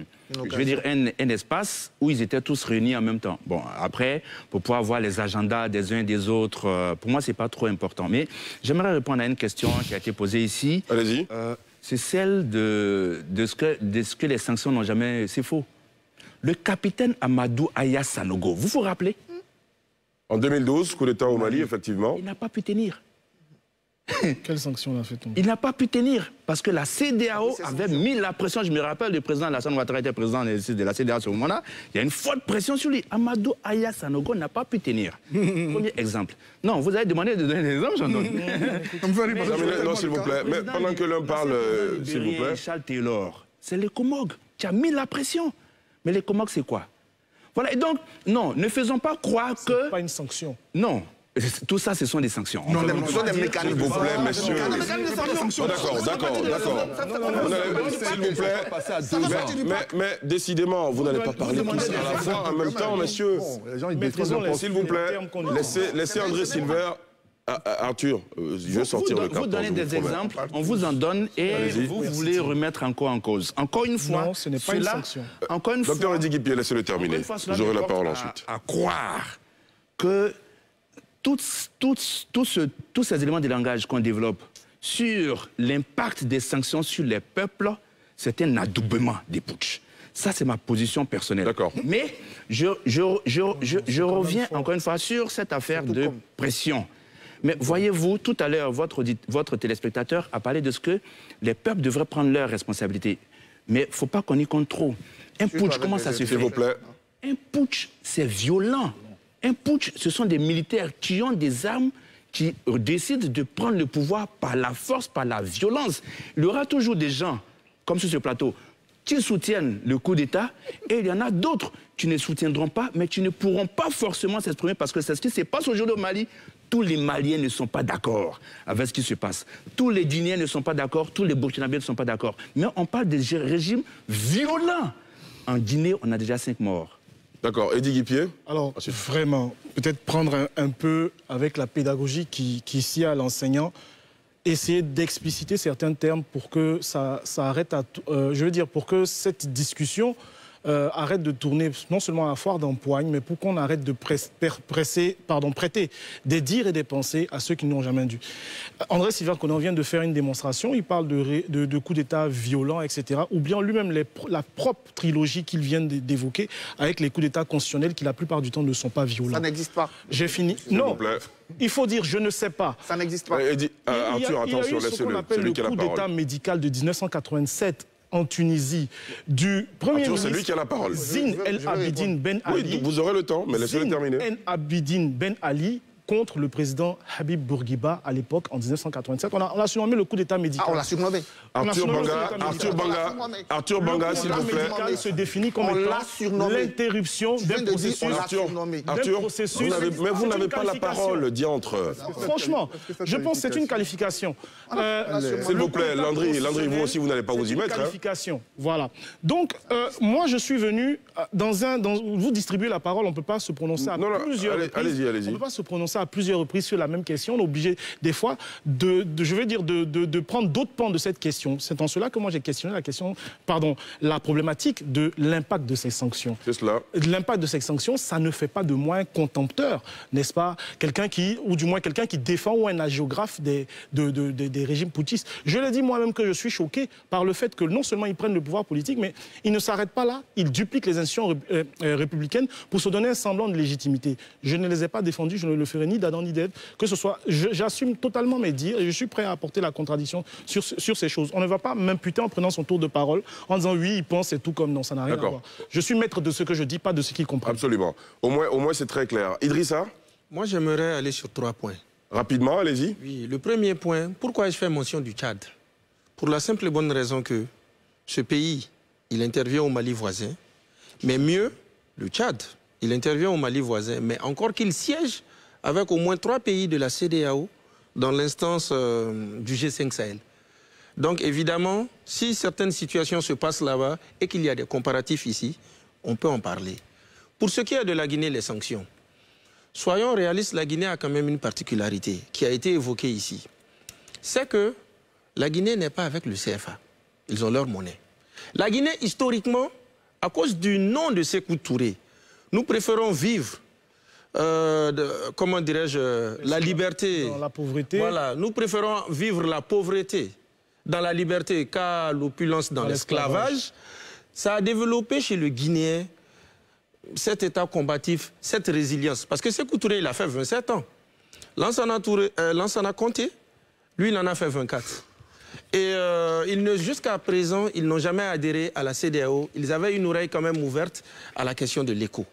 espace où ils étaient tous réunis en même temps. Bon, après, pour pouvoir voir les agendas des uns et des autres, pour moi, c'est pas trop important. Mais j'aimerais répondre à une question qui a été posée ici. Allez-y. C'est celle de ce que les sanctions n'ont jamais... C'est faux. Le capitaine Amadou Aya Sanogo, vous vous rappelez? En 2012, coup d'État au Mali, effectivement. Il n'a pas pu tenir. Quelle sanction l'a fait tomber? Il n'a pas pu tenir parce que la CEDEAO avait mis la pression. Je me rappelle, le président Alassane Ouattara était président de la CEDEAO à ce moment-là. Il y a une forte pression sur lui. Amadou Aya Sanogo n'a pas pu tenir. Premier exemple. Non, vous avez demandé de donner des exemples, j'en donne. Non, s'il vous plaît. Mais pendant que l'un parle, s'il vous plaît. Charles Taylor, c'est les Comog qui a mis la pression. Mais les Comog, c'est quoi? Voilà, et donc, non, ne faisons pas croire que... C'est pas une sanction. Non. Tout ça, ce sont des sanctions. Non, ce sont des mécanismes. S'il vous plaît, messieurs. D'accord. S'il vous plaît. Mais décidément, vous n'allez pas parler tous à la fois en même temps, messieurs. S'il vous plaît, laissez André Silver... Arthur, je vais sortir le carton. Vous donnez des exemples, on vous en donne et vous voulez remettre encore en cause. Encore une fois, non, ce n'est pas une sanction. Encore une fois, Docteur Eddy Guipier, laissez-le terminer. Vous aurez la parole ensuite. À croire que tous ces éléments de langage qu'on développe sur l'impact des sanctions sur les peuples, c'est un adoubement des putschs. Ça, c'est ma position personnelle. D'accord. Mais je reviens encore une fois sur cette affaire de pression. Mais voyez-vous, tout à l'heure, votre téléspectateur a parlé de ce que les peuples devraient prendre leurs responsabilités. Mais il ne faut pas qu'on y compte trop. Un putsch, comment ça se fait? S'il vous plaît. Un putsch, c'est violent. Un putsch, ce sont des militaires qui ont des armes, qui décident de prendre le pouvoir par la force, par la violence. Il y aura toujours des gens, comme sur ce plateau, qui soutiennent le coup d'État, et il y en a d'autres qui ne soutiendront pas, mais qui ne pourront pas forcément s'exprimer, parce que c'est ce qui se passe aujourd'hui au Mali. Tous les Maliens ne sont pas d'accord avec ce qui se passe. Tous les Guinéens ne sont pas d'accord, tous les Burkinabés ne sont pas d'accord. Mais on parle des régimes violents. En Guinée, on a déjà 5 morts. D'accord. Eddy Guipier? Alors, vraiment, peut-être prendre un peu avec la pédagogie qui s'y a à l'enseignant, essayer d'expliciter certains termes pour que ça arrête à... je veux dire, pour que cette discussion arrête de tourner non seulement à foire d'empoigne, mais pour qu'on arrête de prêter des dires et des pensées à ceux qui n'ont jamais dû. André Sylvain Conan vient de faire une démonstration, il parle de coups d'État violents, etc. Ou bien lui-même la propre trilogie qu'il vient d'évoquer avec les coups d'État constitutionnels qui la plupart du temps ne sont pas violents. Ça n'existe pas. J'ai fini. Non, il faut dire je ne sais pas. Ça n'existe pas. Arthur, attention, laissez-le. Il y a eu ce qu'on appelle le coup d'État médical de 1987 en Tunisie du Premier ministre c'est lui qui a la parole. Zine El Abidine Ben Ali. Oui, vous aurez le temps, mais laissez-le terminer. Zine El Abidine Ben Ali contre le président Habib Bourguiba à l'époque en 1987. On a surnommé le coup d'État médical. Ah, on l'a surnommé. Arthur Banga, s'il vous plaît. Médical se définit comme l'interruption d'un processus. Mais vous n'avez pas la parole, diantre. Franchement, je pense que c'est une qualification. S'il vous plaît, Landry, vous aussi, vous n'allez pas vous y mettre. Qualification, voilà. Donc, moi, je suis venu vous distribuez la parole, on ne peut pas se prononcer à plusieurs reprises. Allez-y. On ne peut pas se prononcer à plusieurs reprises sur la même question. On est obligé, des fois, de prendre d'autres pans de cette question. C'est en cela que moi, j'ai questionné la problématique de l'impact de ces sanctions. C'est cela. L'impact de ces sanctions, ça ne fait pas de moi un contempteur, n'est-ce pas? Quelqu'un qui défend ou un hagiographe des régimes putschistes. Je l'ai dit moi-même que je suis choqué par le fait que non seulement ils prennent le pouvoir politique, mais ils ne s'arrêtent pas là. Ils dupliquent les institutions républicaines pour se donner un semblant de légitimité. Je ne les ai pas défendus, je ne le ferai ni d'Adam ni d'Ève, que ce soit. J'assume totalement mes dires et je suis prêt à apporter la contradiction sur ces choses. On ne va pas m'imputer en prenant son tour de parole, en disant oui, il pense et tout comme non, ça n'a rien à voir. Je suis maître de ce que je dis, pas de ce qu'il comprend. Absolument. Au moins c'est très clair. Idrissa? Moi, j'aimerais aller sur 3 points. Rapidement, allez-y. Oui, le premier point, pourquoi je fais mention du Tchad? Pour la simple et bonne raison que ce pays, il intervient au Mali voisin, mais mieux, le Tchad, il intervient au Mali voisin, mais encore qu'il siège avec au moins 3 pays de la CEDEAO dans l'instance du G5 Sahel. Donc évidemment, si certaines situations se passent là-bas et qu'il y a des comparatifs ici, on peut en parler. Pour ce qui est de la Guinée, les sanctions, soyons réalistes, la Guinée a quand même une particularité qui a été évoquée ici. C'est que la Guinée n'est pas avec le CFA. Ils ont leur monnaie. La Guinée, historiquement, à cause du nom de Sékou Touré, nous préférons vivre, comment dirais-je, la liberté. Dans la pauvreté. Voilà, nous préférons vivre la pauvreté dans la liberté qu'à l'opulence dans l'esclavage. Ça a développé chez le Guinéen cet état combatif, cette résilience. Parce que Sékou Touré, il a fait 27 ans. Lansana Conté, lui, il en a fait 24. Et jusqu'à présent, ils n'ont jamais adhéré à la CEDEAO. Ils avaient une oreille quand même ouverte à la question de l'écho.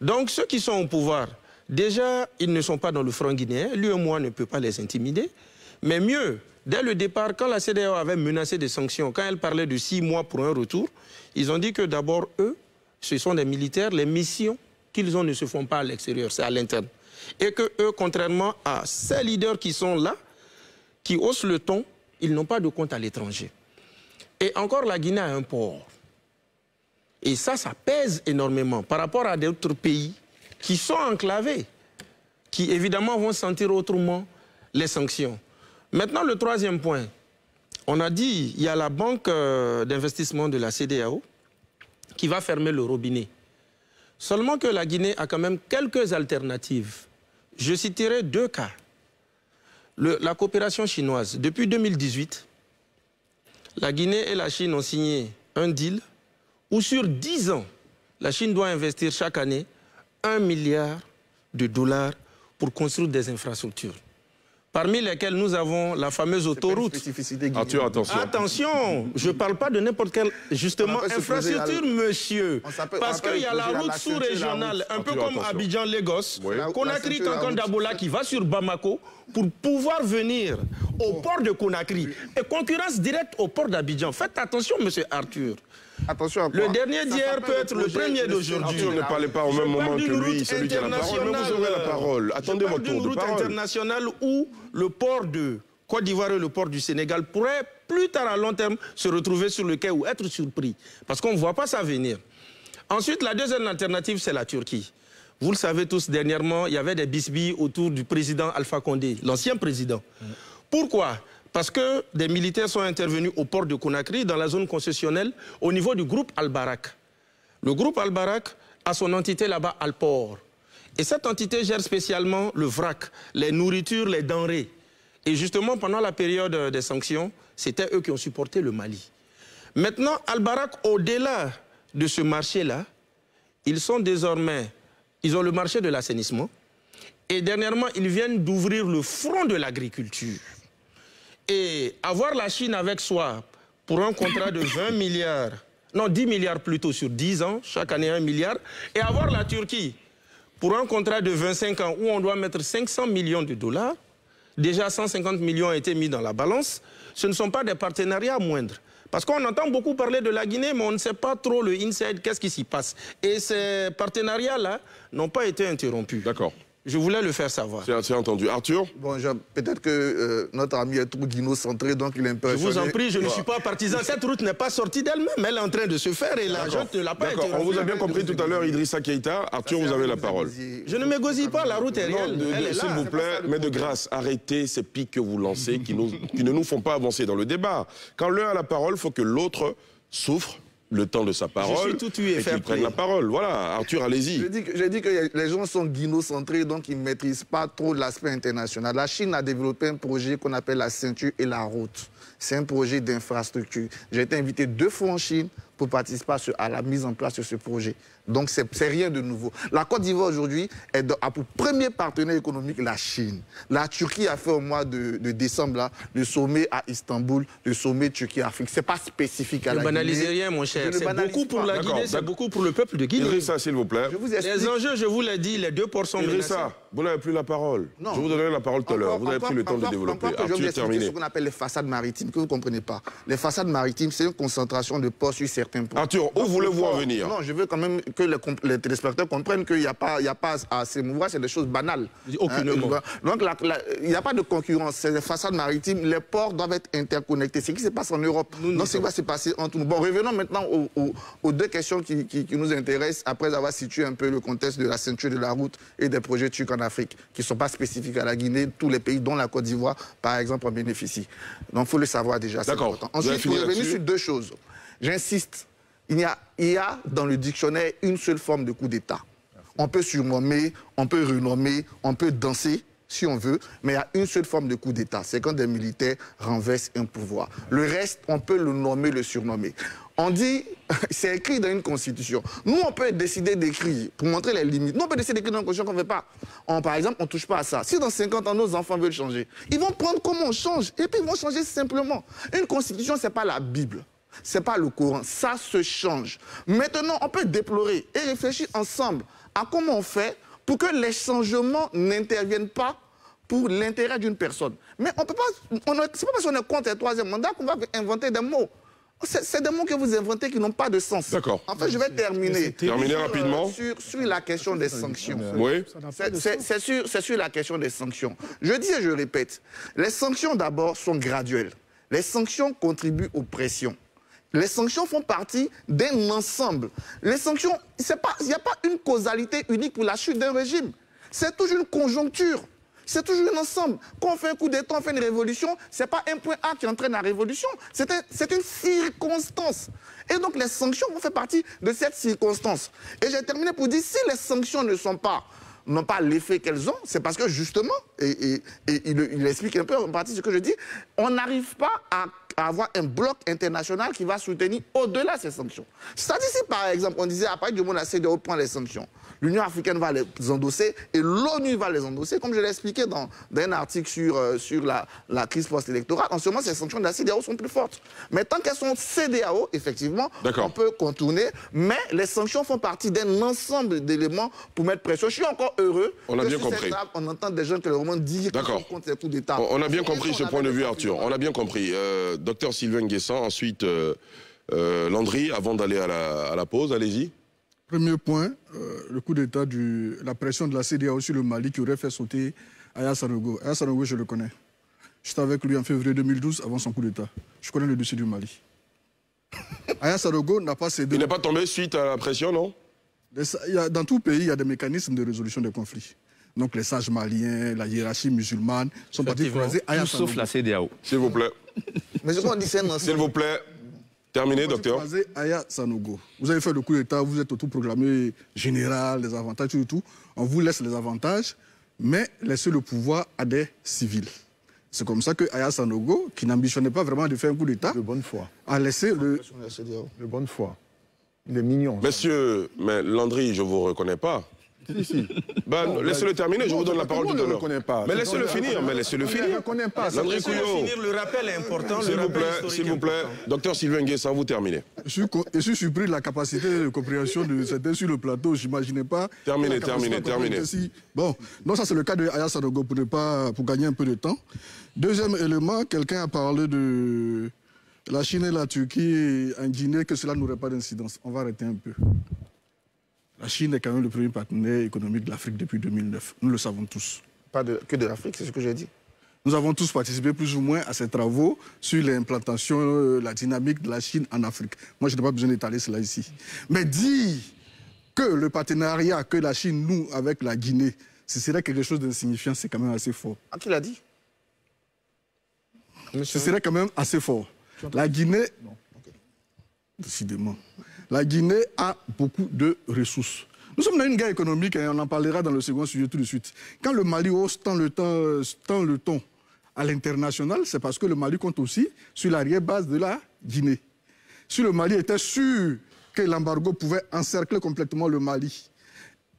Donc, ceux qui sont au pouvoir, déjà, ils ne sont pas dans le front guinéen. Lui et moi ne peut pas les intimider. Mais mieux, dès le départ, quand la CEDEAO avait menacé des sanctions, quand elle parlait de 6 mois pour un retour, ils ont dit que d'abord, eux, ce sont des militaires, les missions qu'ils ont ne se font pas à l'extérieur, c'est à l'interne. Et que eux, contrairement à ces leaders qui sont là, qui haussent le ton, ils n'ont pas de compte à l'étranger. Et encore, la Guinée a un port. Et ça pèse énormément par rapport à d'autres pays qui sont enclavés, qui évidemment vont sentir autrement les sanctions. Maintenant, le troisième point. On a dit, il y a la banque d'investissement de la CEDEAO qui va fermer le robinet. Seulement que la Guinée a quand même quelques alternatives. Je citerai 2 cas. La coopération chinoise. Depuis 2018, la Guinée et la Chine ont signé un deal où sur 10 ans, la Chine doit investir chaque année 1 milliard de dollars pour construire des infrastructures. Parmi lesquelles nous avons la fameuse autoroute. Arthur, attention. Attention, je ne parle pas de n'importe quelle, justement, infrastructure, monsieur. Parce qu'il y a la route sous-régionale, un peu comme Abidjan-Lagos, Conakry, Kankan Dabola, qui va sur Bamako pour pouvoir venir au port de Conakry. Et concurrence directe au port d'Abidjan. Faites attention, monsieur Arthur. Attention à quoi? Le dernier d'hier peut être le premier d'aujourd'hui. Arthur ne parlait pas au même moment que lui, celui qui a la parole. Mais vous aurez la parole. Attendez votre tour de parole. Une route internationale où le port de Côte d'Ivoire et le port du Sénégal pourraient plus tard à long terme se retrouver sur le quai ou être surpris. Parce qu'on ne voit pas ça venir. Ensuite, la deuxième alternative, c'est la Turquie. Vous le savez tous, dernièrement, il y avait des bisbilles autour du président Alpha Condé, l'ancien président. Pourquoi? Parce que des militaires sont intervenus au port de Conakry, dans la zone concessionnelle, au niveau du groupe Al-Barak. Le groupe Al-Barak a son entité là-bas, Alport. Et cette entité gère spécialement le vrac, les nourritures, les denrées. Et justement, pendant la période des sanctions, c'était eux qui ont supporté le Mali. Maintenant, Al-Barak, au-delà de ce marché-là, ils ont le marché de l'assainissement. Et dernièrement, ils viennent d'ouvrir le front de l'agriculture. Et avoir la Chine avec soi pour un contrat de 20 milliards, non 10 milliards plutôt sur 10 ans, chaque année 1 milliard, et avoir la Turquie pour un contrat de 25 ans où on doit mettre 500 millions de dollars, déjà 150 millions ont été mis dans la balance, ce ne sont pas des partenariats moindres. Parce qu'on entend beaucoup parler de la Guinée, mais on ne sait pas trop le inside, qu'est-ce qui s'y passe. Et ces partenariats-là n'ont pas été interrompus. D'accord. Je voulais le faire savoir. C'est entendu. Arthur? Bon, peut-être que notre ami est trop guino-centré, donc il est un peu... Je vous en prie, je ne suis pas partisan. Cette route n'est pas sortie d'elle-même, elle est en train de se faire et la junte ne l'a pas été. On vous a bien compris tout à l'heure, Idrissa Keïta. Arthur, vous avez la parole. Je ne m'égosille pas, la route est réelle. S'il vous plaît, mais de grâce, arrêtez ces pics que vous lancez qui ne nous font pas avancer dans le débat. Quand l'un a la parole, il faut que l'autre souffre le temps de sa parole et qu'il prenne la parole. Voilà, Arthur, allez-y. Je dis que les gens sont guino-centrés, donc ils ne maîtrisent pas trop l'aspect international. La Chine a développé un projet qu'on appelle la ceinture et la route. C'est un projet d'infrastructure. J'ai été invité 2 fois en Chine pour participer à la mise en place de ce projet. Donc, c'est rien de nouveau. La Côte d'Ivoire, aujourd'hui, a pour premier partenaire économique la Chine. La Turquie a fait au mois de décembre là, le sommet à Istanbul, le sommet Turquie-Afrique. Ce n'est pas spécifique à la Guinée. Ne banalisez rien, mon cher. C'est beaucoup pour la Guinée, c'est beaucoup pour le peuple de Guinée. Idrissa, s'il vous plaît. Les enjeux, je vous l'ai dit, les 2 portions menacées. Idrissa, vous n'avez plus la parole. Non. Je vous donnerai la parole tout à l'heure. Vous avez pris le temps de développer. Arthur, terminé. Ce qu'on appelle les façades maritimes, que vous ne comprenez pas. Les façades maritimes, c'est une concentration de ports sur certains points. Arthur, où voulez-vous en venir? Non, je veux quand même que les téléspectateurs comprennent qu'il n'y a pas à s'émouvoir, c'est des choses banales. Aucunement. Donc, il n'y a pas de concurrence. C'est les façades maritimes, les ports doivent être interconnectés. C'est ce qui se passe en Europe. Donc, ce qui va se passer entre nous. Bon, revenons maintenant aux 2 questions qui nous intéressent, après avoir situé un peu le contexte de la ceinture de la route et des projets turcs en Afrique, qui ne sont pas spécifiques à la Guinée. Tous les pays, dont la Côte d'Ivoire, par exemple, en bénéficient. Donc, il faut le savoir déjà. D'accord. Ensuite, il faut revenir sur 2 choses. J'insiste. Il y a dans le dictionnaire une seule forme de coup d'État. On peut surnommer, on peut renommer, on peut danser, si on veut, mais il y a une seule forme de coup d'État. C'est quand des militaires renversent un pouvoir. Le reste, on peut le nommer, le surnommer. On dit, c'est écrit dans une constitution. Nous, on peut décider d'écrire pour montrer les limites. Nous, on peut décider d'écrire dans une constitution qu'on ne fait pas. Par exemple, on ne touche pas à ça. Si dans 50 ans, nos enfants veulent changer, ils vont prendre comment on change et puis ils vont changer simplement. Une constitution, ce n'est pas la Bible. Ce n'est pas le Coran, ça se change. Maintenant, on peut déplorer et réfléchir ensemble à comment on fait pour que les changements n'interviennent pas pour l'intérêt d'une personne. Mais on peut pas, c'est pas parce qu'on est contre le 3e mandat qu'on va inventer des mots. C'est des mots que vous inventez qui n'ont pas de sens. D'accord. En fait, je vais terminer. Terminer rapidement. Sur la question des sanctions. Oui. C'est sur la question des sanctions. Je dis et je répète, les sanctions d'abord sont graduelles. Les sanctions contribuent aux pressions. Les sanctions font partie d'un ensemble. Les sanctions, il n'y a pas une causalité unique pour la chute d'un régime. C'est toujours une conjoncture. C'est toujours un ensemble. Quand on fait un coup d'État, on fait une révolution, ce n'est pas un point A qui entraîne la révolution. C'est une circonstance. Et donc les sanctions vont faire partie de cette circonstance. Et j'ai terminé pour dire, si les sanctions n'ont pas l'effet qu'elles ont, c'est parce que justement, et il explique un peu en partie ce que je dis, on n'arrive pas à avoir un bloc international qui va soutenir au-delà de ces sanctions. C'est-à-dire si par exemple on disait à partir du moment où la CEDEAO prend les sanctions, l'Union africaine va les endosser et l'ONU va les endosser, comme je l'ai expliqué dans un article sur la crise post-électorale. En ce moment, ces sanctions de la CEDEAO sont plus fortes. Mais tant qu'elles sont CEDEAO, effectivement, on peut contourner, mais les sanctions font partie d'un ensemble d'éléments pour mettre pression. Je suis encore heureux on a bien compris. On entend des gens qui leur dire qu'ils sont contre les coups d'État. On a bien compris ce point de vue, Arthur. On a bien compris. Docteur Sylvain Nguessan, ensuite Landry, avant d'aller à la pause, allez-y. Premier point, le coup d'État, la pression de la CEDEAO sur le Mali qui aurait fait sauter Aya Sanogo. Aya Sanogo, je le connais. J'étais avec lui en février 2012, avant son coup d'État. Je connais le dossier du Mali. Aya Sanogo n'a pas cédé. Il n'est pas tombé suite à la pression, non? Dans tout pays, il y a des mécanismes de résolution des conflits. Donc les sages maliens, la hiérarchie musulmane sont partis croiser Aya Sanogo. Sauf la CEDEAO. S'il vous plaît. Mais ce qu'on dit, c'est un S'il vous plaît. Terminé, docteur. Aya Sanogo. Vous avez fait le coup d'État, vous êtes autoproclamé général, les avantages, tout. On vous laisse les avantages, mais laissez le pouvoir à des civils. C'est comme ça que Aya Sanogo, qui n'ambitionnait pas vraiment de faire un coup d'État, De bonne foi. a laissé le... De bonne foi. Il est mignon. Monsieur, mais Landry, je ne vous reconnais pas. Si. Ben, laissez-le terminer, je vous donne la parole tout à l'heure. Pas. Mais laissez-le finir, mais laissez-le finir. Je ne reconnais pas. Landry Couillot, Le rappel est important. s'il vous plaît, docteur Sylvain Nguessa, vous terminez. Je suis surpris de la capacité de compréhension de certains sur le plateau. Je n'imaginais pas... Terminez. Bon, donc ça c'est le cas de Aya Sanogo pour gagner un peu de temps. Deuxième élément, quelqu'un a parlé de la Chine et la Turquie en Guinée, que cela n'aurait pas d'incidence. On va arrêter un peu. La Chine est quand même le premier partenaire économique de l'Afrique depuis 2009. Nous le savons tous. Pas que de l'Afrique, c'est ce que j'ai dit. Nous avons tous participé plus ou moins à ces travaux sur l'implantation, la dynamique de la Chine en Afrique. Moi, je n'ai pas besoin d'étaler cela ici. Mais dire que le partenariat que la Chine noue avec la Guinée, ce serait quelque chose d'insignifiant, c'est quand même assez fort. Ah, qui l'a dit? Ce serait quand même assez fort. La Guinée, décidément, la Guinée a beaucoup de ressources. Nous sommes dans une guerre économique et on en parlera dans le second sujet tout de suite. Quand le Mali hausse tant le ton à l'international, c'est parce que le Mali compte aussi sur l'arrière-base de la Guinée. Si le Mali était sûr que l'embargo pouvait encercler complètement le Mali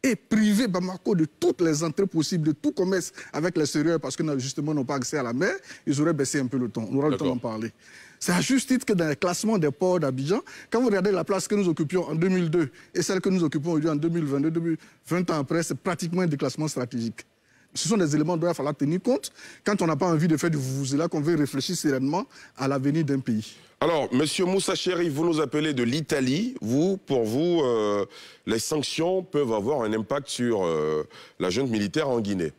et priver Bamako de toutes les entrées possibles, de tout commerce avec l'extérieur, parce que justement n'ont pas accès à la mer, ils auraient baissé un peu le ton. On aura le temps d'en parler. C'est à juste titre que dans les classements des ports d'Abidjan, quand vous regardez la place que nous occupions en 2002 et celle que nous occupons aujourd'hui en 2022, 20 ans après, c'est pratiquement un déclassement stratégique. Ce sont des éléments dont il va falloir tenir compte quand on n'a pas envie de faire du vuvuzela, qu'on veut réfléchir sereinement à l'avenir d'un pays. Alors, monsieur Moussa Chérif, vous nous appelez de l'Italie. Pour vous, les sanctions peuvent avoir un impact sur la junte militaire en Guinée.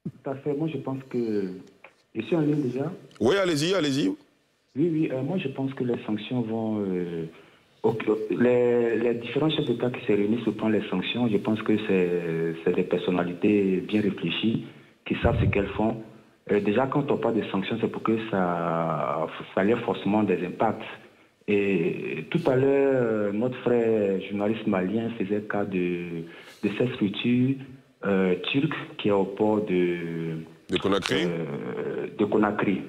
Tout à fait. Moi, je pense que... Je suis en ligne déjà? Oui, allez-y. Oui. Moi, je pense que les sanctions vont... Les différents chefs d'État qui se réunissent pour prendre les sanctions, je pense que c'est des personnalités bien réfléchies, qui savent ce qu'elles font. Déjà, quand on parle de sanctions, c'est pour que ça ait forcément des impacts. Et tout à l'heure, notre frère journaliste malien faisait cas de cette structure turque qui est au port de Conakry. De Conakry.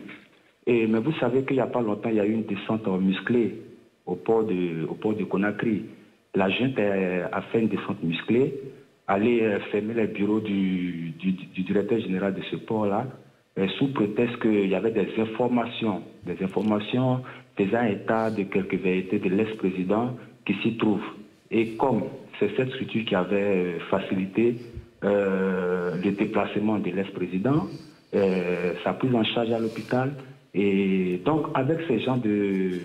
Mais vous savez qu'il n'y a pas longtemps, il y a eu une descente musclée au port de Conakry. La junte a fait une descente musclée, aller fermer les bureaux du directeur général de ce port-là, sous prétexte qu'il y avait des informations faisant état de quelques vérités de l'ex-président qui s'y trouvent. Et comme c'est cette structure qui avait facilité le déplacement de l'ex-président, sa prise en charge à l'hôpital, et donc avec ces gens de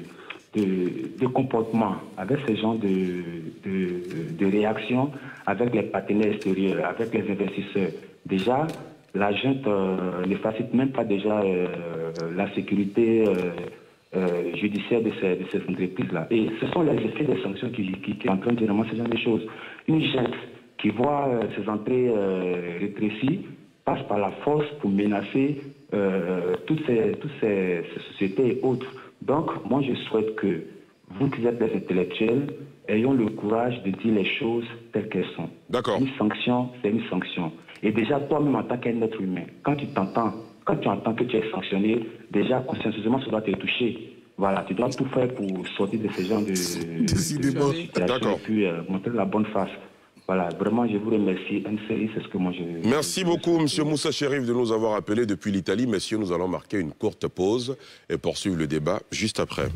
comportement, avec ces gens de réaction, avec les partenaires extérieurs, avec les investisseurs, déjà, la junte ne facilite même pas déjà la sécurité judiciaire de ces entreprises-là. Et ce sont les effets des sanctions qui entraînent généralement ce genre de choses. Une junte qui voit ses entrées rétrécies passe par la force pour menacer toutes ces sociétés et autres. Donc, moi, je souhaite que vous qui êtes des intellectuels, ayons le courage de dire les choses telles qu'elles sont. D'accord. Une sanction, c'est une sanction. Et déjà, toi-même, en tant qu'un être humain, quand tu entends que tu es sanctionné, déjà, consciencieusement, ça doit te toucher. Voilà, tu dois tout faire pour sortir de ces gens D'accord. Et puis montrer la bonne face. Voilà, vraiment, je vous remercie. NCI, c'est ce que moi je... Merci beaucoup, M. Moussa Chérif, de nous avoir appelés depuis l'Italie. Messieurs, nous allons marquer une courte pause et poursuivre le débat juste après.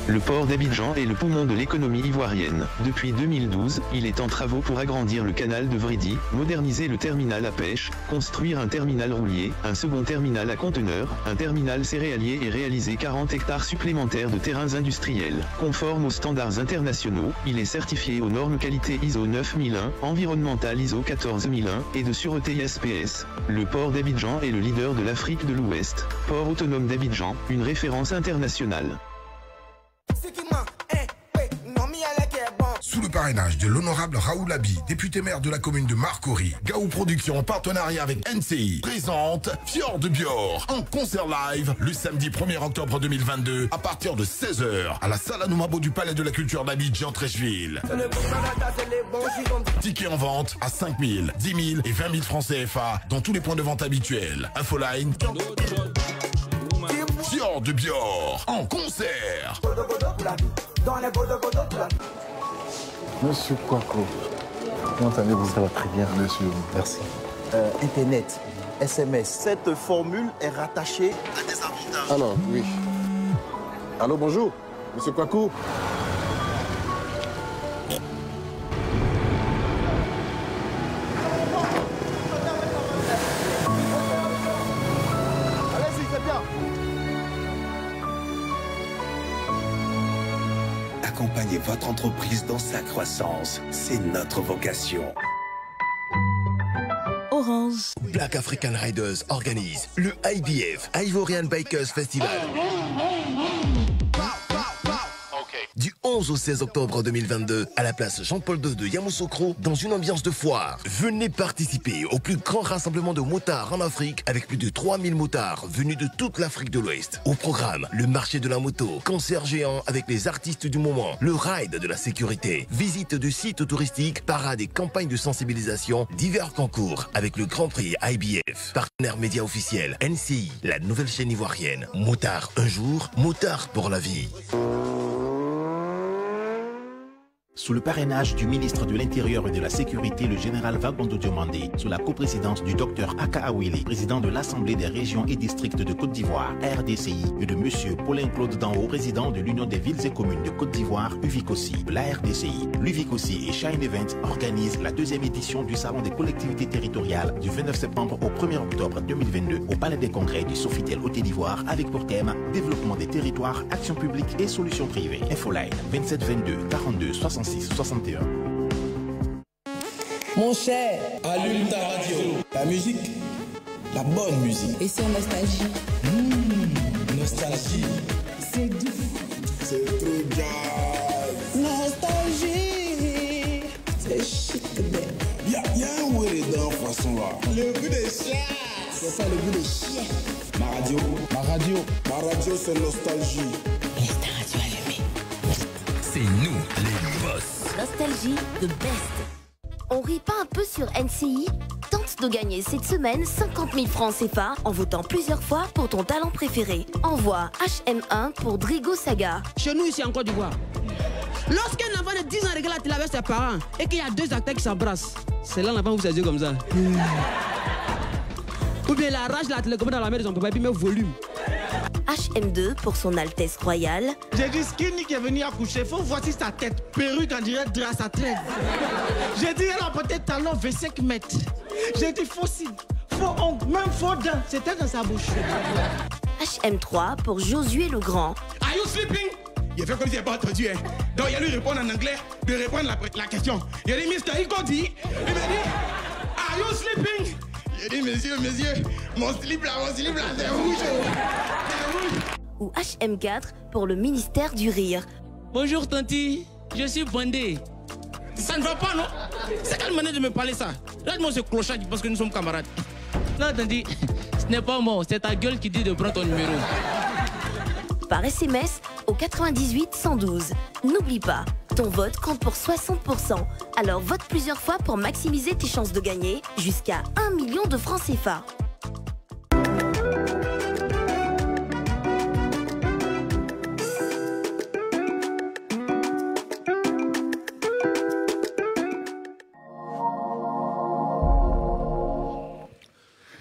Le port d'Abidjan est le poumon de l'économie ivoirienne. Depuis 2012, il est en travaux pour agrandir le canal de Vridi, moderniser le terminal à pêche, construire un terminal roulier, un second terminal à conteneurs, un terminal céréalier et réaliser 40 hectares supplémentaires de terrains industriels. Conforme aux standards internationaux, il est certifié aux normes qualité ISO 9001, environnemental ISO 14001 et de sûreté SPS. Le port d'Abidjan est le leader de l'Afrique de l'Ouest. Port autonome d'Abidjan, une référence internationale. Sous le parrainage de l'honorable Raoul Abi, député maire de la commune de Marcory, Gaou Productions en partenariat avec NCI présente Fjord de Bior en concert live le samedi 1er octobre 2022 à partir de 16h à la salle Anoumabo du Palais de la Culture d'Abidjan Trècheville. Tickets en vente à 5 000, 10 000 et 20 000 francs CFA dans tous les points de vente habituels. Infoline Fjord de Bior en concert. Monsieur Kouakou, comment allez-vous? Ça va très bien. Monsieur. Merci. Internet, SMS. Cette formule est rattachée à des avantages. Alors, oui. Allô, bonjour. Monsieur Kouakou. Allez-y, c'est bien. Accompagnez votre entreprise dans sa croissance. C'est notre vocation. Orange. Black African Riders organise le IBF, Ivorian Bikers Festival. Du 11 au 16 octobre 2022, à la place Jean-Paul II de Yamoussoukro, dans une ambiance de foire. Venez participer au plus grand rassemblement de motards en Afrique, avec plus de 3000 motards venus de toute l'Afrique de l'Ouest. Au programme, le marché de la moto, concert géant avec les artistes du moment, le ride de la sécurité, visite de sites touristiques, parades et campagnes de sensibilisation, divers concours avec le Grand Prix IBF. Partenaire média officiel, NCI, la nouvelle chaîne ivoirienne. Motard un jour, motard pour la vie. Sous le parrainage du ministre de l'Intérieur et de la Sécurité, le général Vagondo Diomandé, sous la coprésidence du docteur Aka Awili, président de l'Assemblée des régions et districts de Côte d'Ivoire, RDCI, et de monsieur Paulin-Claude Danhaut, président de l'Union des villes et communes de Côte d'Ivoire, UVICOSI, la RDCI, l'UVICOSI et Shine Event organisent la deuxième édition du Salon des collectivités territoriales du 29 septembre au 1er octobre 2022 au Palais des Congrès du Sofitel Côte d'Ivoire avec pour thème Développement des territoires, action publique et solutions privées. Infoline 27 22 42 66 61. Mon cher, allume ta radio. La musique, la bonne musique. Et sur Nostalgie. Nostalgie. C'est doux. C'est trop jazz. Nostalgie. C'est chic, bébé. Y'a un wéré dans la façon là. Le goût des chiens. C'est pas le goût des chiens. Ma radio, c'est Nostalgie. Laisse ta radio allumée. C'est nous les boss. Nostalgie, the best. On rit pas un peu sur NCI? Tente de gagner cette semaine 50 000 francs CFA en votant plusieurs fois pour ton talent préféré. Envoie HM1 pour Drigo Saga. Chez nous ici en Côte d'Ivoire, lorsqu'un enfant de 10 ans regarde la télé avec ses parents et qu'il y a deux acteurs qui s'embrassent, c'est là l'enfant vous ses yeux comme ça. Ou bien la rage la télécommande dans la main de son papa et puis met volume. HM2 pour son Altesse Royale. J'ai dit Skinny qui est venu accoucher, faut voir si sa tête, perruque en direct de sa traîne. J'ai dit elle a porté talon 25 mètres. J'ai dit faux cils, faux ongles, même faux dents, c'était dans sa bouche. HM3 pour Josué le Grand. Are you sleeping? Il fait comme s'il n'a pas entendu. Hein. Donc il a lui répondre en anglais, de répondre la question. Il a dit Mr. Iko dit, il m'a dit, are you sleeping? Il a dit monsieur, mon slip là, c'est rouge. Ou HM4 pour le ministère du Rire. Bonjour Tanti, je suis bandé. Ça ne va pas, non? C'est quelle manière de me parler ça? Regarde-moi ce clochard qui pense que nous sommes camarades. Non, Tanti, ce n'est pas moi, c'est ta gueule qui dit de prendre ton numéro. Par SMS au 98 112. N'oublie pas, ton vote compte pour 60%. Alors vote plusieurs fois pour maximiser tes chances de gagner jusqu'à 1 million de francs CFA.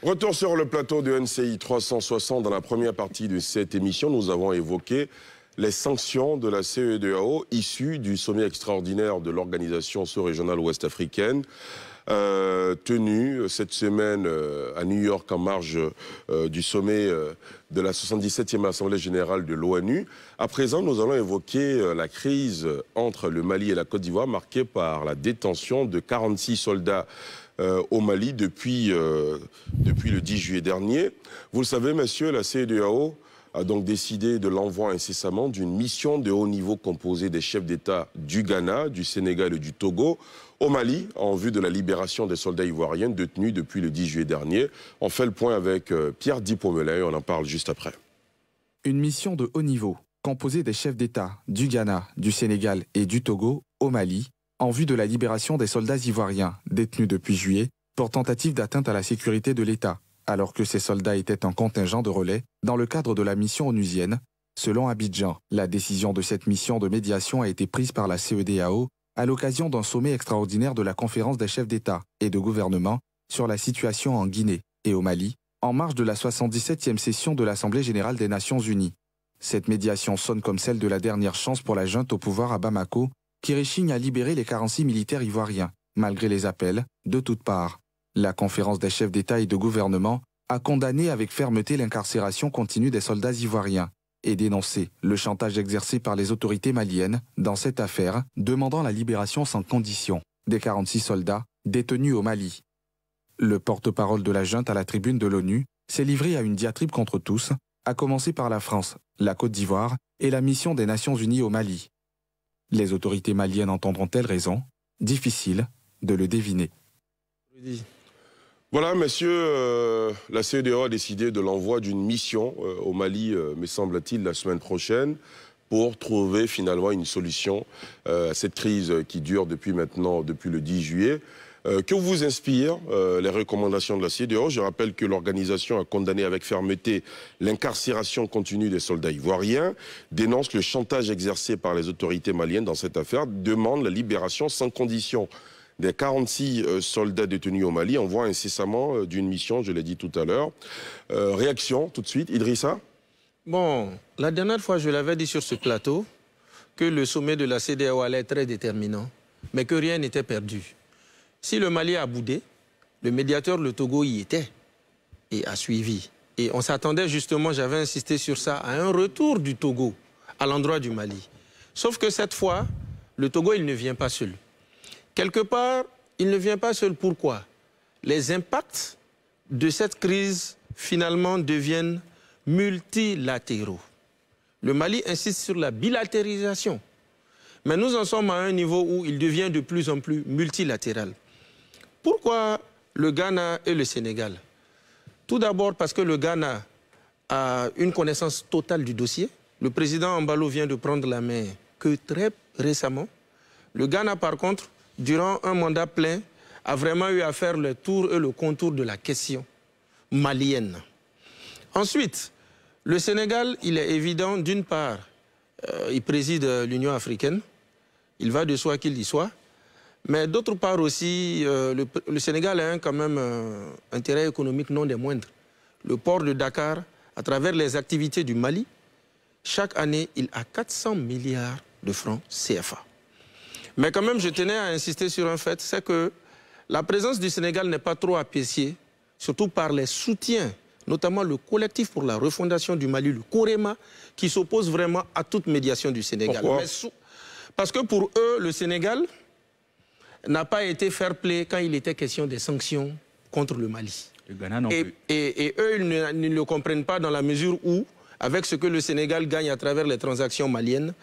Retour sur le plateau de NCI 360. Dans la première partie de cette émission, nous avons évoqué les sanctions de la CEDEAO issues du sommet extraordinaire de l'organisation sous-régionale ouest-africaine tenu cette semaine à New York en marge du sommet de la 77e Assemblée générale de l'ONU. À présent, nous allons évoquer la crise entre le Mali et la Côte d'Ivoire marquée par la détention de 46 soldats au Mali depuis le 10 juillet dernier. Vous le savez, messieurs, la CEDEAO a donc décidé de l'envoi incessamment d'une mission de haut niveau composée des chefs d'État du Ghana, du Sénégal et du Togo au Mali en vue de la libération des soldats ivoiriens détenus depuis le 10 juillet dernier. On fait le point avec Pierre Dipomelin, on en parle juste après. Une mission de haut niveau composée des chefs d'État du Ghana, du Sénégal et du Togo au Mali en vue de la libération des soldats ivoiriens détenus depuis juillet pour tentative d'atteinte à la sécurité de l'État, alors que ces soldats étaient en contingent de relais dans le cadre de la mission onusienne. Selon Abidjan, la décision de cette mission de médiation a été prise par la CEDEAO à l'occasion d'un sommet extraordinaire de la conférence des chefs d'État et de gouvernement sur la situation en Guinée et au Mali, en marge de la 77e session de l'Assemblée générale des Nations unies. Cette médiation sonne comme celle de la dernière chance pour la junte au pouvoir à Bamako, qui réchigne à libérer les 46 militaires ivoiriens, malgré les appels de toutes parts. La conférence des chefs d'État et de gouvernement a condamné avec fermeté l'incarcération continue des soldats ivoiriens et dénoncé le chantage exercé par les autorités maliennes dans cette affaire, demandant la libération sans condition des 46 soldats détenus au Mali. Le porte-parole de la junte à la tribune de l'ONU s'est livré à une diatribe contre tous, à commencer par la France, la Côte d'Ivoire et la mission des Nations unies au Mali. Les autorités maliennes entendront-elles raison? Difficile de le deviner. Voilà, messieurs, la CEDEAO a décidé de l'envoi d'une mission au Mali, me semble-t-il, la semaine prochaine, pour trouver finalement une solution à cette crise qui dure depuis le 10 juillet. Que vous inspirent les recommandations de la CEDEAO? Je rappelle que l'organisation a condamné avec fermeté l'incarcération continue des soldats ivoiriens, dénonce le chantage exercé par les autorités maliennes dans cette affaire, demande la libération sans condition des 46 soldats détenus au Mali, envoie incessamment d'une mission, je l'ai dit tout à l'heure. Réaction tout de suite, Idrissa? Bon, la dernière fois, je l'avais dit sur ce plateau que le sommet de la CEDEAO allait être très déterminant, mais que rien n'était perdu. Si le Mali a boudé, le médiateur, le Togo, y était et a suivi. Et on s'attendait justement, j'avais insisté sur ça, à un retour du Togo à l'endroit du Mali. Sauf que cette fois, le Togo, il ne vient pas seul. Quelque part, il ne vient pas seul. Pourquoi? Les impacts de cette crise, finalement, deviennent multilatéraux. Le Mali insiste sur la bilatérisation. Mais nous en sommes à un niveau où il devient de plus en plus multilatéral. Pourquoi le Ghana et le Sénégal? Tout d'abord parce que le Ghana a une connaissance totale du dossier. Le président Ambalo vient de prendre la main que très récemment. Le Ghana, par contre, durant un mandat plein, a vraiment eu à faire le tour et le contour de la question malienne. Ensuite, le Sénégal, il est évident, d'une part, il préside l'Union africaine, il va de soi qu'il y soit, mais d'autre part aussi, le Sénégal a quand même un intérêt économique non des moindres. Le port de Dakar, à travers les activités du Mali, chaque année, il a 400 milliards de francs CFA. Mais quand même, je tenais à insister sur un fait, c'est que la présence du Sénégal n'est pas trop appréciée, surtout par les soutiens, notamment le collectif pour la refondation du Mali, le COREMA, qui s'oppose vraiment à toute médiation du Sénégal. Pourquoi? Parce que pour eux, le Sénégal n'a pas été fair play quand il était question des sanctions contre le Mali. Le Ghana non plus. Et eux, ils ne le comprennent pas dans la mesure où, avec ce que le Sénégal gagne à travers les transactions maliennes,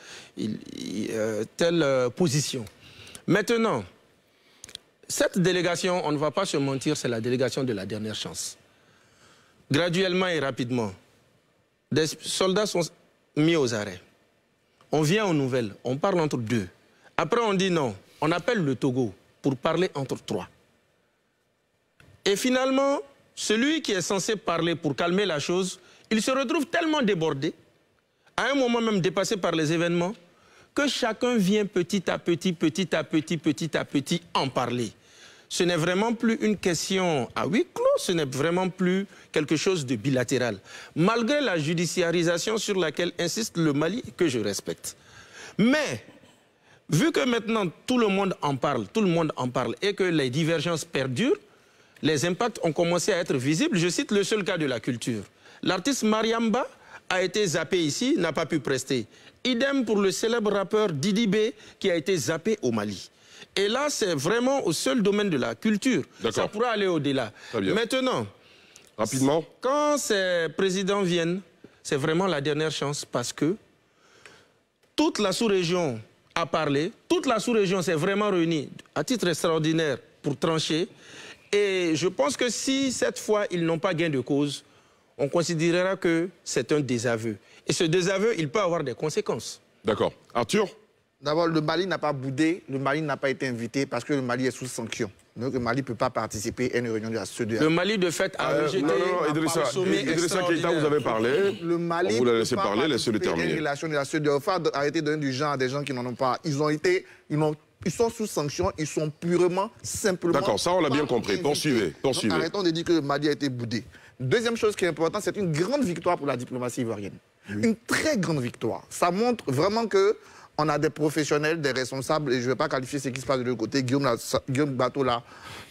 telle position. Maintenant, cette délégation, on ne va pas se mentir, c'est la délégation de la dernière chance. Graduellement et rapidement, des soldats sont mis aux arrêts. On vient aux nouvelles, on parle entre deux. Après, on dit non, on appelle le Togo pour parler entre trois. Et finalement, celui qui est censé parler pour calmer la chose, il se retrouve tellement débordé, à un moment même dépassé par les événements, que chacun vient petit à petit en parler. Ce n'est vraiment plus une question à huis clos, ce n'est vraiment plus quelque chose de bilatéral. Malgré la judiciarisation sur laquelle insiste le Mali, que je respecte. Mais, vu que maintenant tout le monde en parle, et que les divergences perdurent, les impacts ont commencé à être visibles. Je cite le seul cas de la culture. L'artiste Mariamba a été zappé ici, n'a pas pu prester. Idem pour le célèbre rappeur Didi B qui a été zappé au Mali. Et là, c'est vraiment au seul domaine de la culture. Ça pourra aller au-delà. Maintenant, rapidement, quand ces présidents viennent, c'est vraiment la dernière chance parce que toute la sous-région a parlé, toute la sous-région s'est vraiment réunie à titre extraordinaire pour trancher. Et je pense que si cette fois ils n'ont pas gain de cause, on considérera que c'est un désaveu. Et ce désaveu, il peut avoir des conséquences. D'accord. Arthur? D'abord, le Mali n'a pas boudé, le Mali n'a pas été invité parce que le Mali est sous sanction. Donc le Mali ne peut pas participer à une réunion de la CEDEAO. Le Mali, de fait, a rejeté Idrissa Keïta, vous avez parlé. Le Mali vous la laissez parler, laissez-le terminer. Une relation de la CEDEAO. Il faut arrêter de donner du genre à des gens qui n'en ont pas. Ils sont sous sanction, ils sont purement, simplement... D'accord, ça on l'a bien compris. Poursuivez. Donc, arrêtons de dire que le Mali a été boudé. Deuxième chose qui est importante, c'est une grande victoire pour la diplomatie ivoirienne. Oui. Une très grande victoire. Ça montre vraiment que on a des professionnels, des responsables, et je ne vais pas qualifier ce qui se passe de l'autre côté. Guillaume Bateau l'a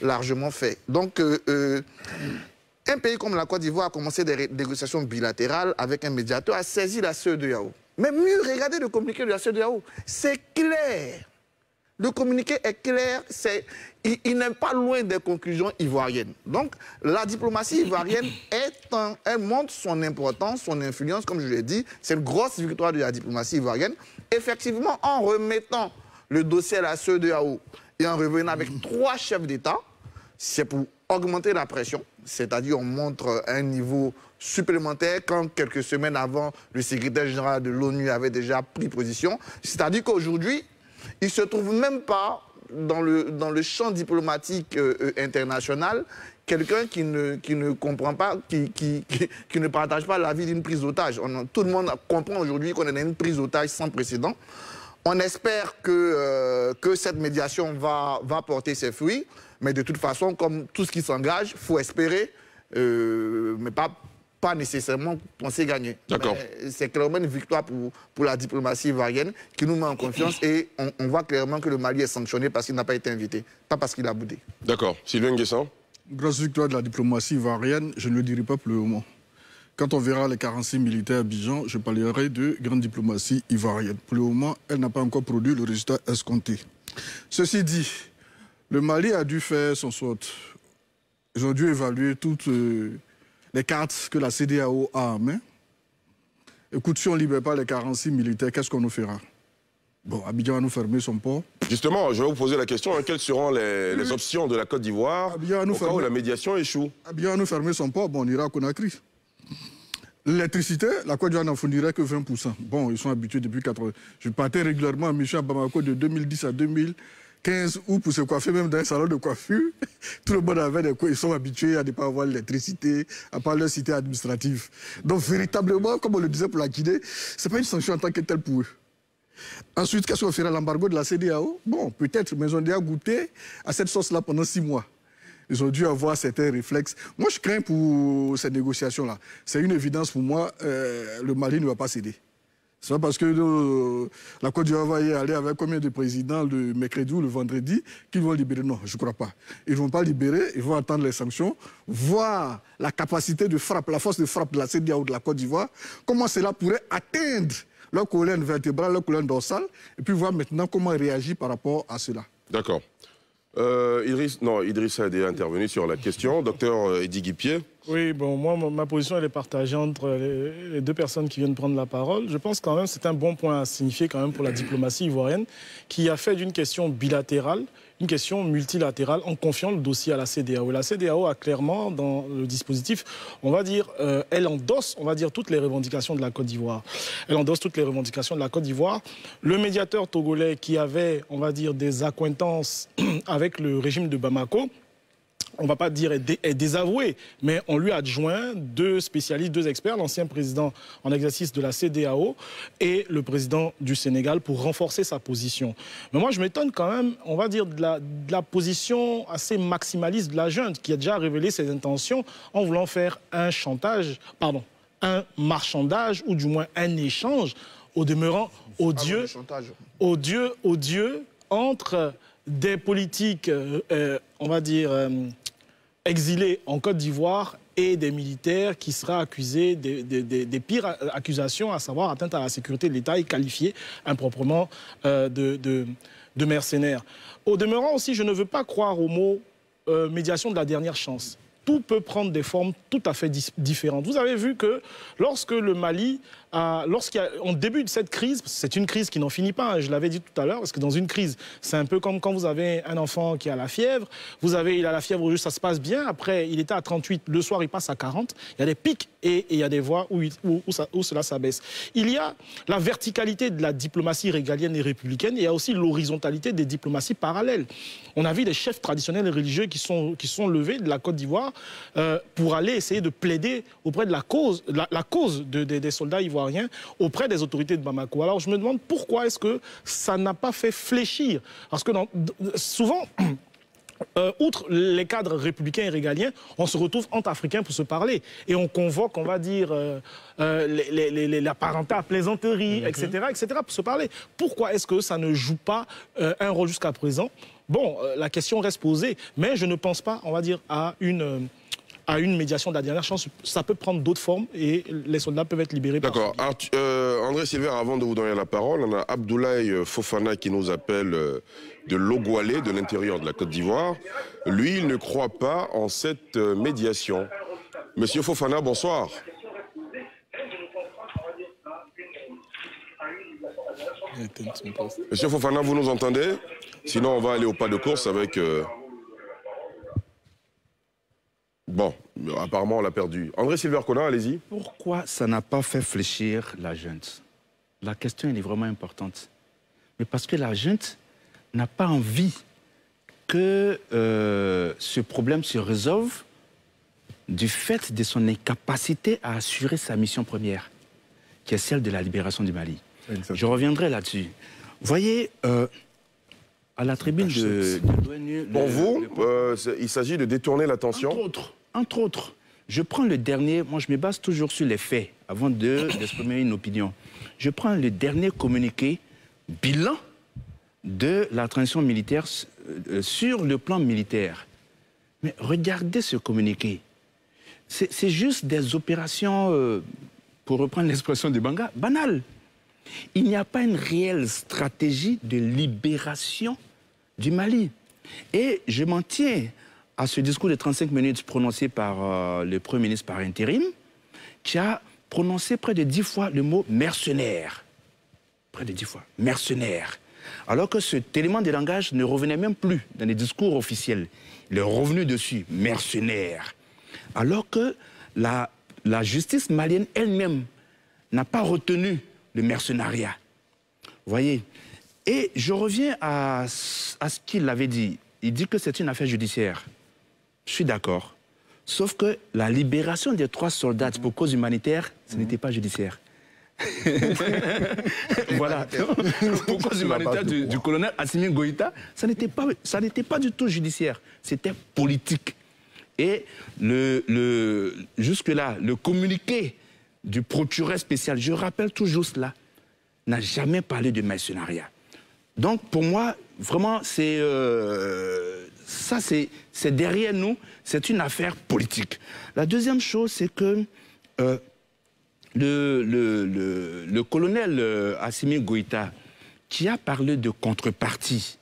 largement fait. Donc, un pays comme la Côte d'Ivoire a commencé des négociations bilatérales avec un médiateur, a saisi la CEDEAO. Mais mieux, regardez le communiqué de la CEDEAO. C'est clair. Le communiqué est clair, il n'est pas loin des conclusions ivoiriennes. Donc, la diplomatie ivoirienne, elle montre son importance, son influence, comme je l'ai dit. C'est une grosse victoire de la diplomatie ivoirienne. Effectivement, en remettant le dossier à la CEDEAO et en revenant avec 3 chefs d'État, c'est pour augmenter la pression. C'est-à-dire, on montre un niveau supplémentaire quand quelques semaines avant, le secrétaire général de l'ONU avait déjà pris position. C'est-à-dire qu'aujourd'hui, il ne se trouve même pas dans le champ diplomatique international quelqu'un qui ne comprend pas, qui ne partage pas l'avis d'une prise d'otage. Tout le monde comprend aujourd'hui qu'on a une prise d'otage sans précédent. On espère que cette médiation va porter ses fruits, mais de toute façon, comme tout ce qui s'engage, il faut espérer, mais pas nécessairement penser gagner. D'accord. C'est clairement une victoire pour la diplomatie ivoirienne qui nous met en confiance et on voit clairement que le Mali est sanctionné parce qu'il n'a pas été invité, pas parce qu'il a boudé. D'accord. Sylvain Nguessan? Grosse victoire de la diplomatie ivoirienne, je ne le dirai pas pour le moment. Quand on verra les 46 militaires à Abidjan, je parlerai de grande diplomatie ivoirienne. Pour le moment, elle n'a pas encore produit le résultat escompté. Ceci dit, le Mali a dû faire son SWOT. Ils ont dû évaluer toutes les cartes que la CEDEAO a en main. Écoute, si on ne libère pas les 46 militaires, qu'est-ce qu'on nous fera? Bon, Abidjan va nous fermer son port. Justement, je vais vous poser la question, quelles seront les options de la Côte d'Ivoire au cas où la médiation échoue? Abidjan va nous fermer son port, bon, on ira à Conakry. L'électricité, la Côte d'Ivoire n'en fournirait que 20%. Bon, ils sont habitués depuis 80. Je partais régulièrement en mission à Bamako de 2010 à 2015, où pour se coiffer, même dans un salon de coiffure, tout le monde avait ils sont habitués à ne pas avoir l'électricité, à pas leur cité administrative. Donc, véritablement, comme on le disait pour la Guinée, ce n'est pas une sanction en tant que telle pour eux. Ensuite, qu'est-ce qu'on fera? L'embargo de la CEDEAO? Bon, peut-être, mais ils ont déjà goûté à cette sauce-là pendant 6 mois. Ils ont dû avoir certains réflexes. Moi, je crains pour ces négociations-là. C'est une évidence pour moi, le Mali ne va pas céder. C'est pas parce que la Côte d'Ivoire va y aller avec combien de présidents le mercredi ou le vendredi qu'ils vont libérer. Non, je ne crois pas. Ils ne vont pas libérer, ils vont attendre les sanctions, voir la capacité de frappe, la force de frappe de la CEDEAO ou de la Côte d'Ivoire, comment cela pourrait atteindre leur colonne vertébrale, leur colonne dorsale, et puis voir maintenant comment ils réagissent par rapport à cela. D'accord. Idrissa a déjà intervenu sur la question. Docteur Eddy Guipier. Oui, bon, moi, ma position, elle est partagée entre les deux personnes qui viennent prendre la parole. Je pense quand même que c'est un bon point à signifier quand même pour la diplomatie ivoirienne, qui a fait d'une question bilatérale une question multilatérale en confiant le dossier à la CEDEAO. La CEDEAO a clairement, dans le dispositif, on va dire, elle endosse, on va dire, toutes les revendications de la Côte d'Ivoire. Elle endosse toutes les revendications de la Côte d'Ivoire. Le médiateur togolais qui avait, on va dire, des accointances avec le régime de Bamako, on ne va pas dire est désavoué, mais on lui a adjoint 2 spécialistes, 2 experts, l'ancien président en exercice de la CEDEAO et le président du Sénégal pour renforcer sa position. Mais moi, je m'étonne quand même, on va dire, de la position assez maximaliste de la junte, qui a déjà révélé ses intentions en voulant faire un marchandage, ou du moins un échange, au demeurant odieux entre des politiques, on va dire, exilés en Côte d'Ivoire et des militaires qui seraient accusés des pires accusations, à savoir atteinte à la sécurité de l'État et qualifiés improprement de mercenaires. Au demeurant aussi, je ne veux pas croire au mot médiation de la dernière chance. Tout peut prendre des formes tout à fait différentes. Vous avez vu que lorsque le Mali, en début de cette crise, c'est une crise qui n'en finit pas, hein, je l'avais dit tout à l'heure, parce que dans une crise, c'est un peu comme quand vous avez un enfant qui a la fièvre, il a la fièvre, ça se passe bien, après il était à 38, le soir il passe à 40, il y a des pics et il y a des voies où cela s'abaisse. Il y a la verticalité de la diplomatie régalienne et républicaine, et il y a aussi l'horizontalité des diplomaties parallèles. On a vu des chefs traditionnels et religieux qui sont levés de la Côte d'Ivoire pour aller essayer de plaider auprès de la cause des soldats ivoiriens auprès des autorités de Bamako. Alors je me demande pourquoi est-ce que ça n'a pas fait fléchir, parce que souvent outre les cadres républicains et régaliens, on se retrouve entre Africains pour se parler. Et on convoque, on va dire, la parenté à plaisanterie, etc., pour se parler. Pourquoi est-ce que ça ne joue pas un rôle jusqu'à présent? Bon, la question reste posée, mais je ne pense pas, on va dire, à une médiation de la dernière chance. Ça peut prendre d'autres formes et les soldats peuvent être libérés. D'accord. André Silver, avant de vous donner la parole, on a Abdoulaye Fofana qui nous appelle de Logoualé, de l'intérieur de la Côte d'Ivoire. Lui, il ne croit pas en cette médiation. Monsieur Fofana, bonsoir. Monsieur Fofana, vous nous entendez? Sinon, on va aller au pas de course avec... Bon, apparemment, on l'a perdu. André Silver-Conan, allez-y. Pourquoi ça n'a pas fait fléchir la junte? La question, elle est vraiment importante. Mais parce que la junte n'a pas envie que ce problème se résolve du fait de son incapacité à assurer sa mission première, qui est celle de la libération du Mali. Je reviendrai là-dessus. Vous voyez, à la tribune de l'ONU... Pour vous, il s'agit de détourner l'attention? Entre autres, je prends le dernier, moi je me base toujours sur les faits avant d'exprimer une opinion. Je prends le dernier communiqué bilan de la transition militaire sur le plan militaire. Mais regardez ce communiqué. C'est juste des opérations, pour reprendre l'expression de Banga, banales. Il n'y a pas une réelle stratégie de libération du Mali. Et je m'en tiens à ce discours de 35 minutes prononcé par le Premier ministre par intérim, qui a prononcé près de 10 fois le mot mercenaire. Près de 10 fois. Mercenaire. Alors que cet élément de langage ne revenait même plus dans les discours officiels. Il est revenu dessus, mercenaire. Alors que la justice malienne elle-même n'a pas retenu le mercenariat. Vous voyez? Et je reviens à ce qu'il avait dit. Il dit que c'est une affaire judiciaire. Je suis d'accord. Sauf que la libération des 3 soldats pour cause humanitaire, ce n'était pas judiciaire. Voilà. Pour cause humanitaire du colonel Assimi Goïta, ça n'était pas du tout judiciaire. C'était politique. Et jusque-là, le communiqué du procureur spécial, je rappelle toujours cela, n'a jamais parlé de mercenariat. Donc, pour moi, vraiment, c'est derrière nous, c'est une affaire politique. La deuxième chose, c'est que le colonel Assimi Goïta, qui a parlé de contrepartie,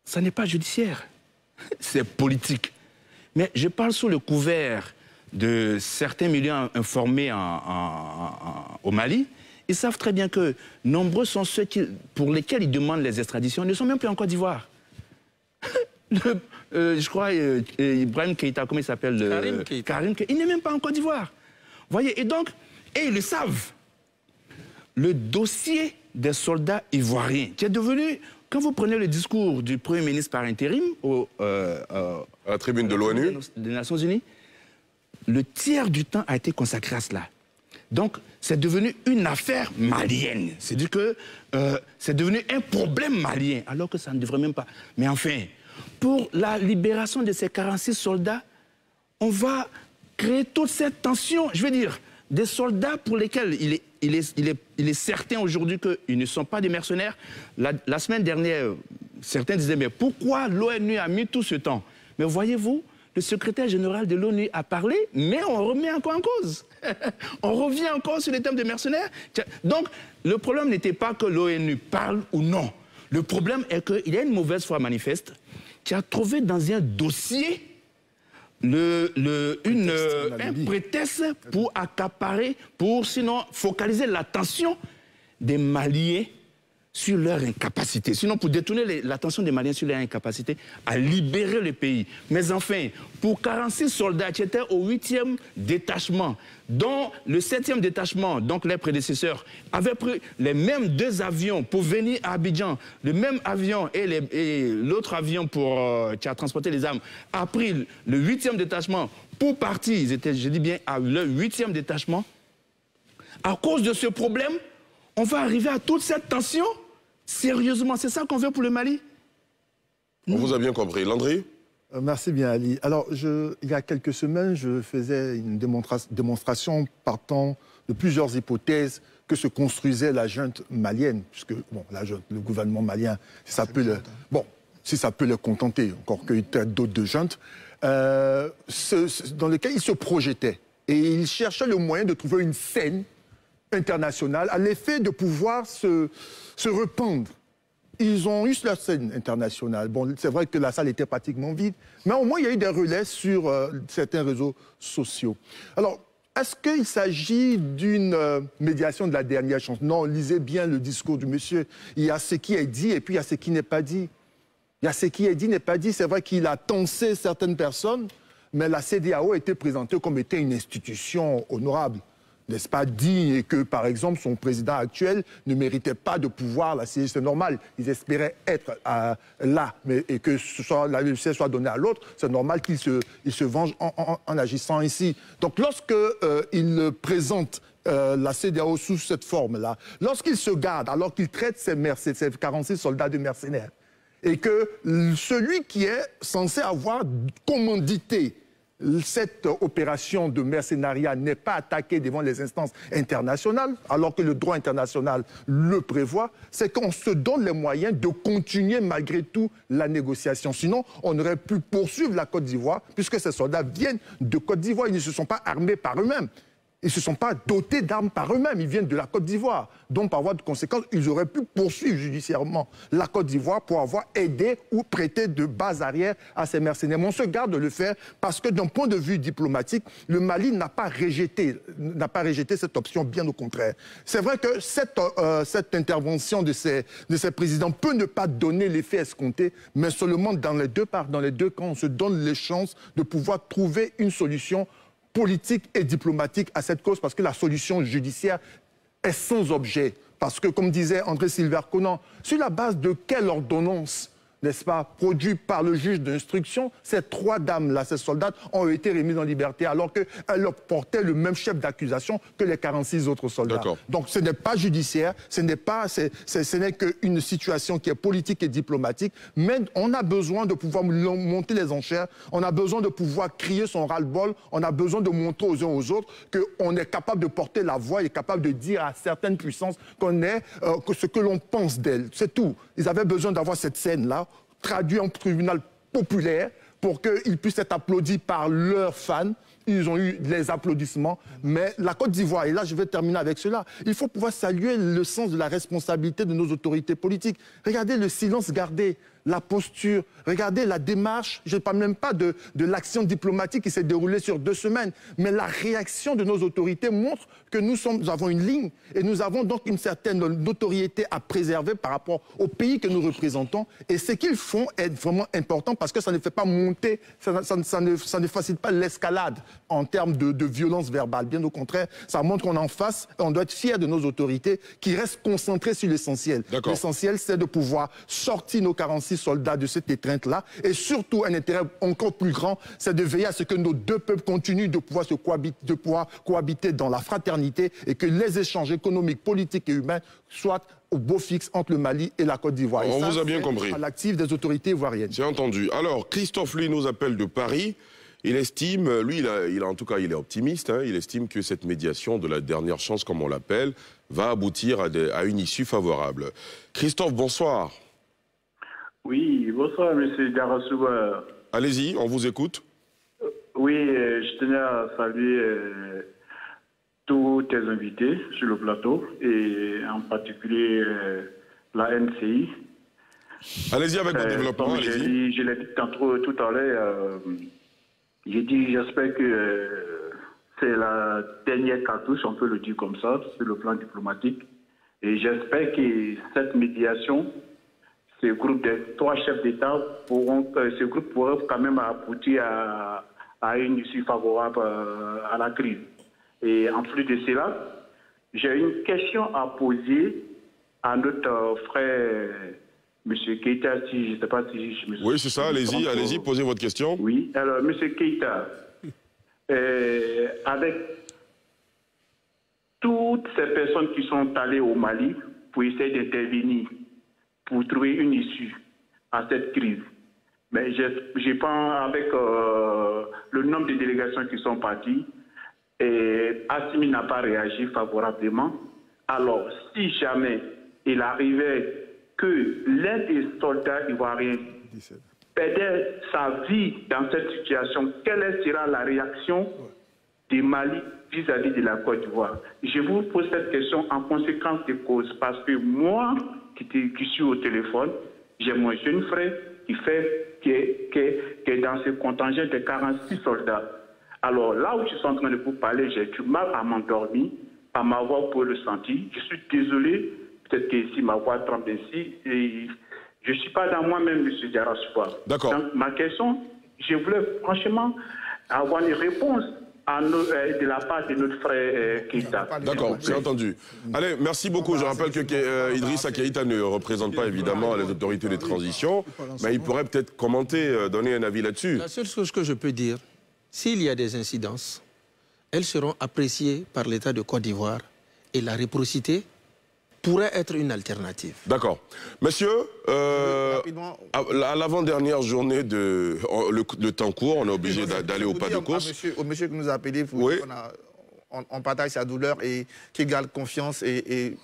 ça n'est pas judiciaire, c'est politique. Mais je parle sous le couvert de certains milieux informés au Mali. Ils savent très bien que nombreux sont ceux pour lesquels ils demandent les extraditions, ne sont même plus en Côte d'Ivoire. Je crois, Ibrahim Keïta, comment il s'appelle? Karim Keïta. Il n'est même pas en Côte d'Ivoire. Vous voyez, et donc, ils le savent. Le dossier des soldats ivoiriens, qui est devenu quand vous prenez le discours du Premier ministre par intérim à la tribune de l'ONU, des Nations Unies, le tiers du temps a été consacré à cela. Donc, c'est devenu une affaire malienne. C'est-à-dire que c'est devenu un problème malien, alors que ça ne devrait même pas. Mais enfin, pour la libération de ces 46 soldats, on va créer toute cette tension. Je veux dire, des soldats pour lesquels il est certain aujourd'hui qu'ils ne sont pas des mercenaires. La semaine dernière, certains disaient, mais pourquoi l'ONU a mis tout ce temps? Mais voyez-vous, le secrétaire général de l'ONU a parlé, mais on remet encore en cause. On revient encore sur les thèmes des mercenaires. Donc, le problème n'était pas que l'ONU parle ou non. Le problème est qu'il y a une mauvaise foi manifeste qui a trouvé dans un dossier un prétexte pour accaparer, pour sinon focaliser l'attention des Maliens sur leur incapacité. Sinon, pour détourner l'attention des Maliens sur leur incapacité à libérer le pays. Mais enfin, pour 46 soldats qui étaient au 8e détachement, dont le 7e détachement, donc les prédécesseurs, avaient pris les mêmes 2 avions pour venir à Abidjan, le même avion et l'autre avion qui a transporté les armes, a pris le 8e détachement pour partir, ils étaient, je dis bien, à le 8e détachement. À cause de ce problème, on va arriver à toute cette tension. Sérieusement, c'est ça qu'on veut pour le Mali? On vous a bien compris. Landry? Merci bien, Ali. Alors, il y a quelques semaines, je faisais une démonstration partant de plusieurs hypothèses que se construisait la junte malienne, puisque, bon, la junte, le gouvernement malien, si ça peut le contenter, encore qu'il y ait d'autres de juntes, dans lequel il se projetait. Et il cherchait le moyen de trouver une scène internationale à l'effet de pouvoir se répandre. Ils ont eu leur scène internationale. Bon, c'est vrai que la salle était pratiquement vide, mais au moins il y a eu des relais sur certains réseaux sociaux. Alors, est-ce qu'il s'agit d'une médiation de la dernière chance? Non, lisez bien le discours du monsieur. Il y a ce qui est dit et puis il y a ce qui n'est pas dit. Il y a ce qui est dit, n'est pas dit. C'est vrai qu'il a tensé certaines personnes, mais la CEDEAO a été présentée comme étant une institution honorable. N'est-ce pas, digne, et que, par exemple, son président actuel ne méritait pas de pouvoir la siéger. C'est normal, ils espéraient être là, et que la siège soit donnée à l'autre, c'est normal qu'il se venge en agissant ici. Donc, lorsque il présente la CEDEAO sous cette forme-là, lorsqu'il se garde, alors qu'il traite ces 46 soldats de mercenaires, et que celui qui est censé avoir commandité cette opération de mercenariat n'est pas attaquée devant les instances internationales, alors que le droit international le prévoit, c'est qu'on se donne les moyens de continuer malgré tout la négociation. Sinon, on aurait pu poursuivre la Côte d'Ivoire, puisque ces soldats viennent de Côte d'Ivoire, ils ne se sont pas armés par eux-mêmes. Ils ne se sont pas dotés d'armes par eux-mêmes, ils viennent de la Côte d'Ivoire. Donc, par voie de conséquence, ils auraient pu poursuivre judiciairement la Côte d'Ivoire pour avoir aidé ou prêté de base arrière à ces mercenaires. Mais on se garde de le faire parce que d'un point de vue diplomatique, le Mali n'a pas rejeté cette option, bien au contraire. C'est vrai que cette intervention de ces présidents peut ne pas donner l'effet escompté, mais seulement dans les deux camps, on se donne les chances de pouvoir trouver une solution politique et diplomatique à cette cause, parce que la solution judiciaire est sans objet. Parce que, comme disait André Silver-Conan, sur la base de quelle ordonnance, n'est-ce pas, produite par le juge d'instruction, ces 3 dames-là, ces soldats, ont été remises en liberté, alors qu'elles portaient le même chef d'accusation que les 46 autres soldats. Donc ce n'est pas judiciaire, ce n'est qu'une situation qui est politique et diplomatique, mais on a besoin de pouvoir monter les enchères, on a besoin de pouvoir crier son ras-le-bol, on a besoin de montrer aux uns aux autres qu'on est capable de porter la voix, et capable de dire à certaines puissances qu'on est ce que l'on pense d'elles. C'est tout. Ils avaient besoin d'avoir cette scène-là, traduit en tribunal populaire pour qu'ils puissent être applaudis par leurs fans. Ils ont eu les applaudissements. Mais la Côte d'Ivoire, et là je vais terminer avec cela, il faut pouvoir saluer le sens de la responsabilité de nos autorités politiques. Regardez le silence gardé la posture, regardez la démarche, je ne parle même pas de l'action diplomatique qui s'est déroulée sur 2 semaines, mais la réaction de nos autorités montre que nous avons une ligne et nous avons donc une certaine notoriété à préserver par rapport au pays que nous représentons. Et ce qu'ils font est vraiment important parce que ça ne fait pas monter, ça ne facilite pas l'escalade en termes de violence verbale. Bien au contraire, ça montre qu'on est en face, on doit être fiers de nos autorités qui restent concentrées sur l'essentiel. L'essentiel, c'est de pouvoir sortir nos 46 soldats de cette étreinte-là. Et surtout, un intérêt encore plus grand, c'est de veiller à ce que nos 2 peuples continuent de pouvoir cohabiter dans la fraternité et que les échanges économiques, politiques et humains soient au beau fixe entre le Mali et la Côte d'Ivoire. On vous a bien compris. À l'actif des autorités ivoiriennes. C'est entendu. Alors, Christophe, lui, nous appelle de Paris. Il estime, lui, en tout cas, il est optimiste, hein, il estime que cette médiation de la dernière chance, comme on l'appelle, va aboutir à une issue favorable. Christophe, bonsoir. Oui, bonsoir, monsieur Darasouba. Allez-y, on vous écoute. Oui, je tenais à saluer tous tes invités sur le plateau, et en particulier la NCI. Allez-y avec votre développement, allez-y. Je l'ai dit tout à l'heure, j'ai dit, j'espère que c'est la dernière cartouche, on peut le dire comme ça, sur le plan diplomatique. Et j'espère que cette médiation, ce groupe de 3 chefs d'État pourront quand même aboutir à une issue favorable à la crise. Et en plus de cela, j'ai une question à poser à notre frère, M. Keïta, je ne sais pas si je me souviens. Oui, c'est ça, allez-y, posez votre question. Oui, alors, M. Keïta, avec toutes ces personnes qui sont allées au Mali pour essayer d'intervenir, pour trouver une issue à cette crise, mais je pense avec le nombre de délégations qui sont parties, et Assimi n'a pas réagi favorablement. Alors, si jamais il arrivait que l'un des soldats ivoiriens perdait sa vie dans cette situation, quelle sera la réaction du Mali vis-à-vis de la Côte d'Ivoire? Je vous pose cette question en conséquence des causes, parce que moi, qui suis au téléphone, j'ai mon jeune frère qui est dans ce contingent de 46 soldats. Alors là où je suis en train de vous parler, j'ai du mal à m'endormir, à m'avoir pour le sentir. Je suis désolé, peut-être que ici ma voix tremble ainsi, et je ne suis pas dans moi-même, M. Diarra-Souba. D'accord. Donc ma question, je voulais franchement avoir une réponse de la part de notre frère Keïta. D'accord, c'est entendu. Allez, merci beaucoup. Je rappelle que Idrissa Keïta ne représente pas évidemment les autorités de transition, mais il pourrait peut-être commenter, donner un avis là-dessus. La seule chose que je peux dire, s'il y a des incidences, elles seront appréciées par l'État de Côte d'Ivoire et la réciprocité pourrait être une alternative. D'accord. Monsieur, à l'avant-dernière journée le temps court, on est obligé d'aller au pas de course. Au monsieur qui nous a appelé, on partage sa douleur et qu'il garde confiance. Et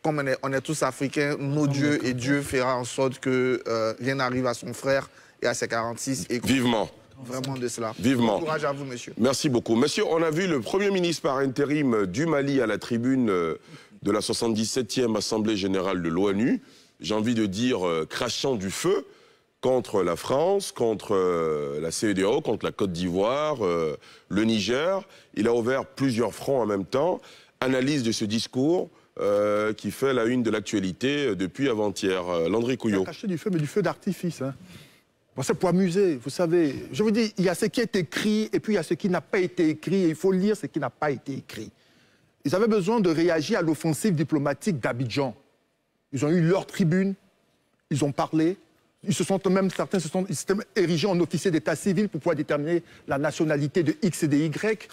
comme on est tous africains, nos dieux, et Dieu fera en sorte que rien n'arrive à son frère et à ses 46. Et vivement. Vraiment de cela. Vivement. Bon courage à vous, monsieur. Merci beaucoup. Monsieur, on a vu le Premier ministre par intérim du Mali à la tribune de la 77e Assemblée générale de l'ONU, j'ai envie de dire crachant du feu contre la France, contre la CEDEAO, contre la Côte d'Ivoire, le Niger. Il a ouvert plusieurs fronts en même temps. Analyse de ce discours qui fait la une de l'actualité depuis avant-hier. Landry Couillot. Cracher du feu, mais du feu d'artifice. Hein. Bon, c'est pour amuser, vous savez. Je vous dis, il y a ce qui est écrit et puis il y a ce qui n'a pas été écrit. Et il faut lire ce qui n'a pas été écrit. Ils avaient besoin de réagir à l'offensive diplomatique d'Abidjan. Ils ont eu leur tribune, ils ont parlé. Certains se sont érigés en officiers d'état civil pour pouvoir déterminer la nationalité de X et de Y.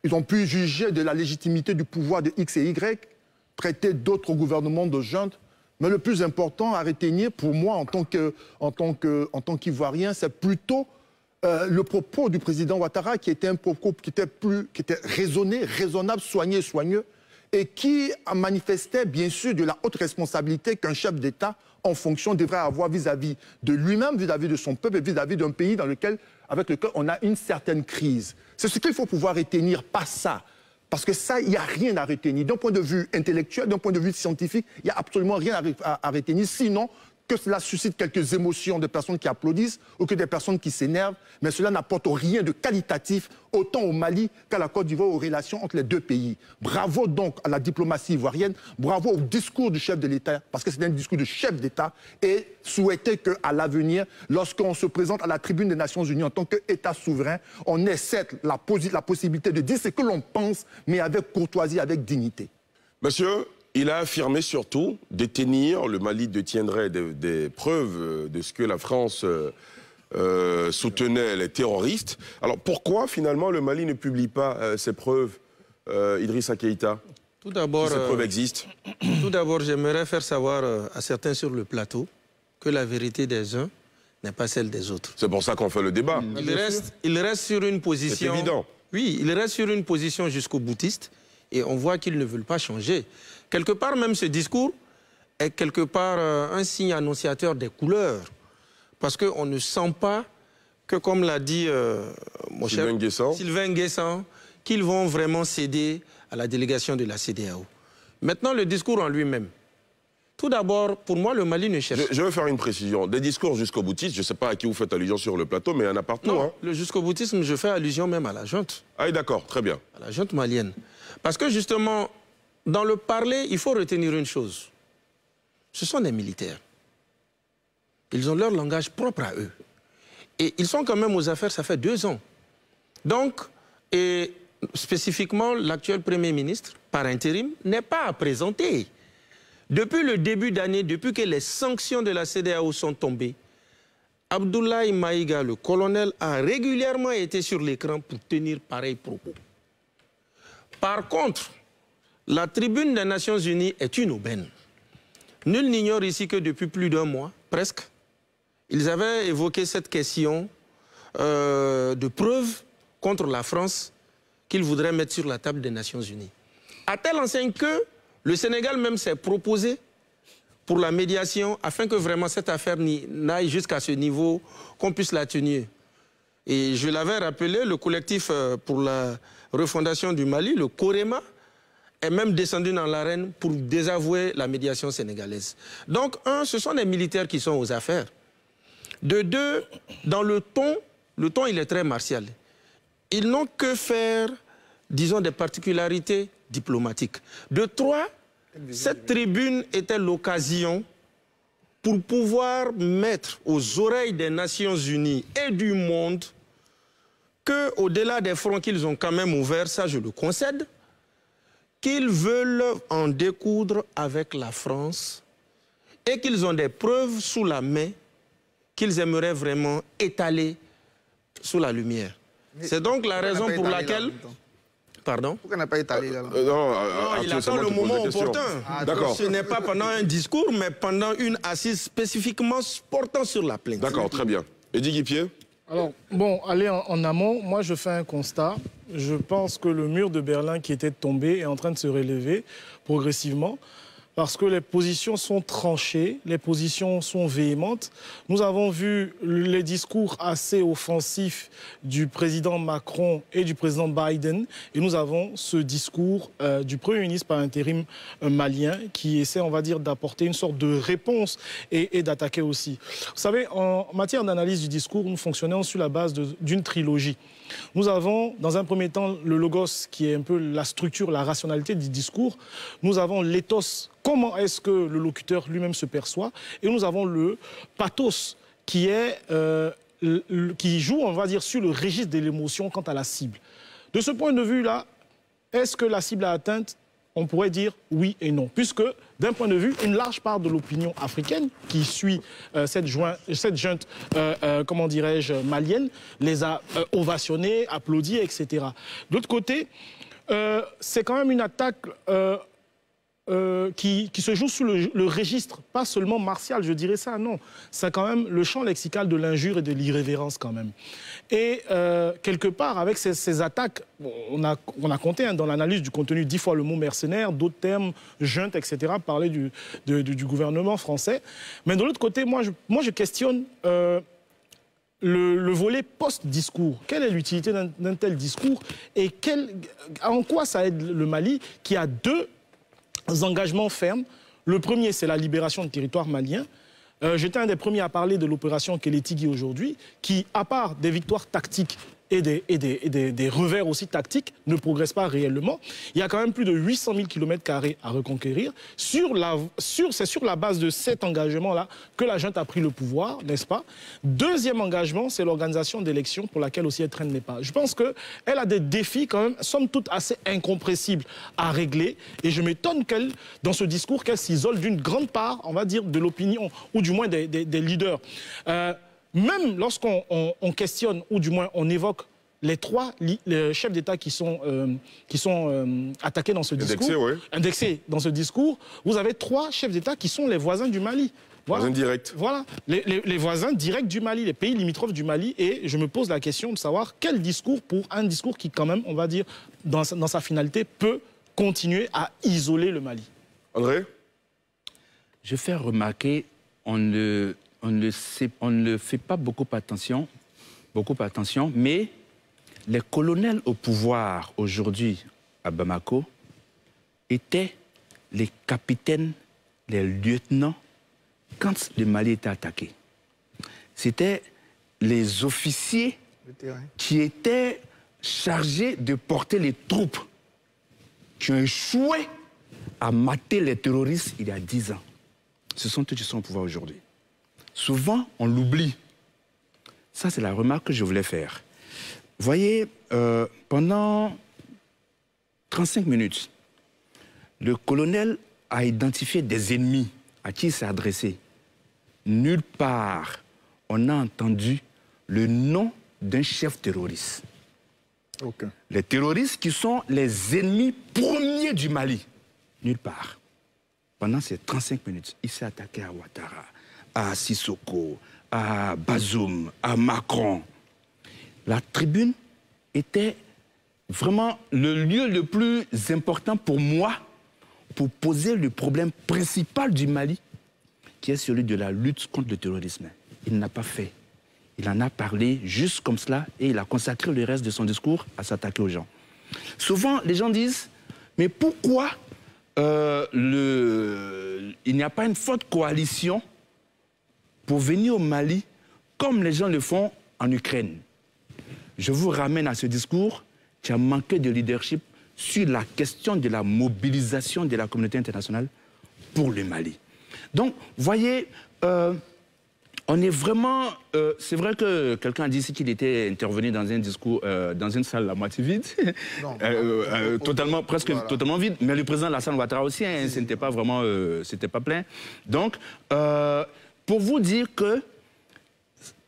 Ils ont pu juger de la légitimité du pouvoir de X et Y, traiter d'autres gouvernements de junte. Mais le plus important à retenir pour moi en tant qu'Ivoirien, c'est plutôt le propos du président Ouattara qui était un propos qui était raisonné, raisonnable, soigneux, et qui manifestait bien sûr de la haute responsabilité qu'un chef d'État en fonction devrait avoir vis-à-vis de lui-même, vis-à-vis de son peuple et vis-à-vis d'un pays avec lequel on a une certaine crise. C'est ce qu'il faut pouvoir retenir, pas ça. Parce que ça, il n'y a rien à retenir. D'un point de vue intellectuel, d'un point de vue scientifique, il n'y a absolument rien à retenir. Sinon, que cela suscite quelques émotions de personnes qui applaudissent ou que des personnes qui s'énervent, mais cela n'apporte rien de qualitatif autant au Mali qu'à la Côte d'Ivoire, aux relations entre les deux pays. Bravo donc à la diplomatie ivoirienne, bravo au discours du chef de l'État, parce que c'est un discours de chef d'État, et souhaiter qu'à l'avenir, lorsqu'on se présente à la tribune des Nations Unies en tant qu'État souverain, on ait certes la possibilité de dire ce que l'on pense, mais avec courtoisie, avec dignité. Monsieur, il a affirmé surtout détenir, le Mali détiendrait des preuves de ce que la France soutenait les terroristes. Alors pourquoi finalement le Mali ne publie pas ces preuves, Idrissa Keïta? Tout d'abord, si ces preuves existent. Tout d'abord, j'aimerais faire savoir à certains sur le plateau que la vérité des uns n'est pas celle des autres. C'est pour ça qu'on fait le débat. Il reste sur une position... C'est évident. Oui, il reste sur une position jusqu'au boutiste et on voit qu'ils ne veulent pas changer. Quelque part, même ce discours est quelque part un signe annonciateur des couleurs. Parce qu'on ne sent pas que, comme l'a dit mon cher Sylvain Nguessan, qu'ils vont vraiment céder à la délégation de la CEDEAO. Maintenant, le discours en lui-même. Tout d'abord, pour moi, le Mali ne cherche pas. Je veux faire une précision. Des discours jusqu'au boutiste, je ne sais pas à qui vous faites allusion sur le plateau, mais il y en a partout. Non, hein. Le jusqu'au boutisme, je fais allusion même à la junte. Ah oui, d'accord, très bien. À la junte malienne. Parce que justement, dans le parler, il faut retenir une chose. Ce sont des militaires. Ils ont leur langage propre à eux. Et ils sont quand même aux affaires, ça fait 2 ans. Donc, et spécifiquement, l'actuel Premier ministre, par intérim, n'est pas à présenter. Depuis le début d'année, depuis que les sanctions de la CEDEAO sont tombées, Abdoulaye Maïga, le colonel, a régulièrement été sur l'écran pour tenir pareil propos. Par contre, la tribune des Nations Unies est une aubaine. Nul n'ignore ici que depuis plus d'1 mois, presque, ils avaient évoqué cette question de preuve contre la France qu'ils voudraient mettre sur la table des Nations Unies. À telle enseigne que le Sénégal même s'est proposé pour la médiation afin que vraiment cette affaire n'aille jusqu'à ce niveau, qu'on puisse la tenir. Et je l'avais rappelé, le collectif pour la refondation du Mali, le COREMA, est même descendu dans l'arène pour désavouer la médiation sénégalaise. Donc, ce sont des militaires qui sont aux affaires. De 2, dans le ton, il est très martial. Ils n'ont que faire, disons, des particularités diplomatiques. De 3, cette tribune était l'occasion pour pouvoir mettre aux oreilles des Nations Unies et du monde qu'au-delà des fronts qu'ils ont quand même ouverts, ça je le concède, qu'ils veulent en découdre avec la France et qu'ils ont des preuves sous la main qu'ils aimeraient vraiment étaler sous la lumière. C'est donc la raison pour laquelle... Pardon? Pourquoi n'a pas étalé là? Non, il attend le moment opportun. D'accord. Ce n'est pas pendant un discours, mais pendant une assise spécifiquement portant sur la plainte. D'accord, très bien. Eddy Guipier? Alors, bon, aller en amont, moi je fais un constat. Je pense que le mur de Berlin qui était tombé est en train de se relever progressivement parce que les positions sont tranchées, les positions sont véhémentes. Nous avons vu les discours assez offensifs du président Macron et du président Biden et nous avons ce discours du Premier ministre par intérim malien qui essaie, on va dire, d'apporter une sorte de réponse et d'attaquer aussi. Vous savez, en matière d'analyse du discours, nous fonctionnons sur la base d'une trilogie. Nous avons, dans un premier temps, le logos, qui est un peu la structure, la rationalité du discours. Nous avons l'éthos, comment est-ce que le locuteur lui-même se perçoit. Et nous avons le pathos, qui joue, on va dire, sur le registre de l'émotion quant à la cible. De ce point de vue-là, est-ce que la cible a atteinte? On pourrait dire oui et non, puisque d'un point de vue, une large part de l'opinion africaine qui suit cette junte, comment dirais-je, malienne, les a ovationnés, applaudis, etc. D'autre côté, c'est quand même une attaque qui se joue sous le registre, pas seulement martial, je dirais ça, non. C'est quand même le champ lexical de l'injure et de l'irrévérence quand même. Et quelque part, avec ces attaques, on a compté dans l'analyse du contenu 10 fois le mot mercenaire, d'autres termes, junte, etc., parler du gouvernement français. Mais de l'autre côté, moi je questionne le volet post-discours. Quelle est l'utilité d'un tel discours et en quoi ça aide le Mali qui a 2 engagements fermes. Le premier, c'est la libération du territoire malien. J'étais un des premiers à parler de l'opération Kélétigui aujourd'hui, qui, à part des victoires tactiques et des revers aussi tactiques, ne progresse pas réellement. Il y a quand même plus de 800 000 km² à reconquérir. C'est sur la base de cet engagement-là que la junte a pris le pouvoir, n'est-ce pas? Deuxième engagement, c'est l'organisation d'élections pour laquelle aussi elle traîne les pas. Je pense qu'elle a des défis quand même, somme toute, assez incompressibles à régler. Et je m'étonne qu'elle, dans ce discours, qu'elle s'isole d'une grande part, on va dire, de l'opinion, ou du moins des leaders. Même lorsqu'on questionne, ou du moins on évoque les les chefs d'État qui sont attaqués dans ce discours, indexés dans ce discours, vous avez 3 chefs d'État qui sont les voisins du Mali. Voilà. Voisins directs. Voilà, les voisins directs du Mali, les pays limitrophes du Mali. Et je me pose la question de savoir quel discours, pour un discours qui quand même, on va dire, dans sa finalité, peut continuer à isoler le Mali. André? Je fais remarquer, on ne fait pas beaucoup attention, mais les colonels au pouvoir aujourd'hui à Bamako étaient les capitaines, les lieutenants quand le Mali était attaqué. C'était les officiers qui étaient chargés de porter les troupes qui ont échoué à mater les terroristes il y a 10 ans. Ce sont eux qui sont au pouvoir aujourd'hui. Souvent, on l'oublie. Ça, c'est la remarque que je voulais faire. Vous voyez, pendant 35 minutes, le colonel a identifié des ennemis à qui il s'est adressé. Nulle part, on a entendu le nom d'un chef terroriste. Okay. Les terroristes qui sont les ennemis premiers du Mali. Nulle part. Pendant ces 35 minutes, il s'est attaqué à Ouattara, à Sissoko, à Bazoum, à Macron. La tribune était vraiment le lieu le plus important pour moi pour poser le problème principal du Mali, qui est celui de la lutte contre le terrorisme. Il n'a pas fait. Il en a parlé juste comme cela et il a consacré le reste de son discours à s'attaquer aux gens. Souvent, les gens disent, mais pourquoi il n'y a pas une forte coalition pour venir au Mali comme les gens le font en Ukraine? Je vous ramène à ce discours qui a manqué de leadership sur la question de la mobilisation de la communauté internationale pour le Mali. Donc, vous voyez, on est vraiment... c'est vrai que quelqu'un a dit ici qu'il était intervenu dans un discours, dans une salle à moitié vide, presque totalement vide, mais le président Alassane Ouattara aussi, hein, ce n'était pas vraiment... c'était pas plein. Donc, pour vous dire que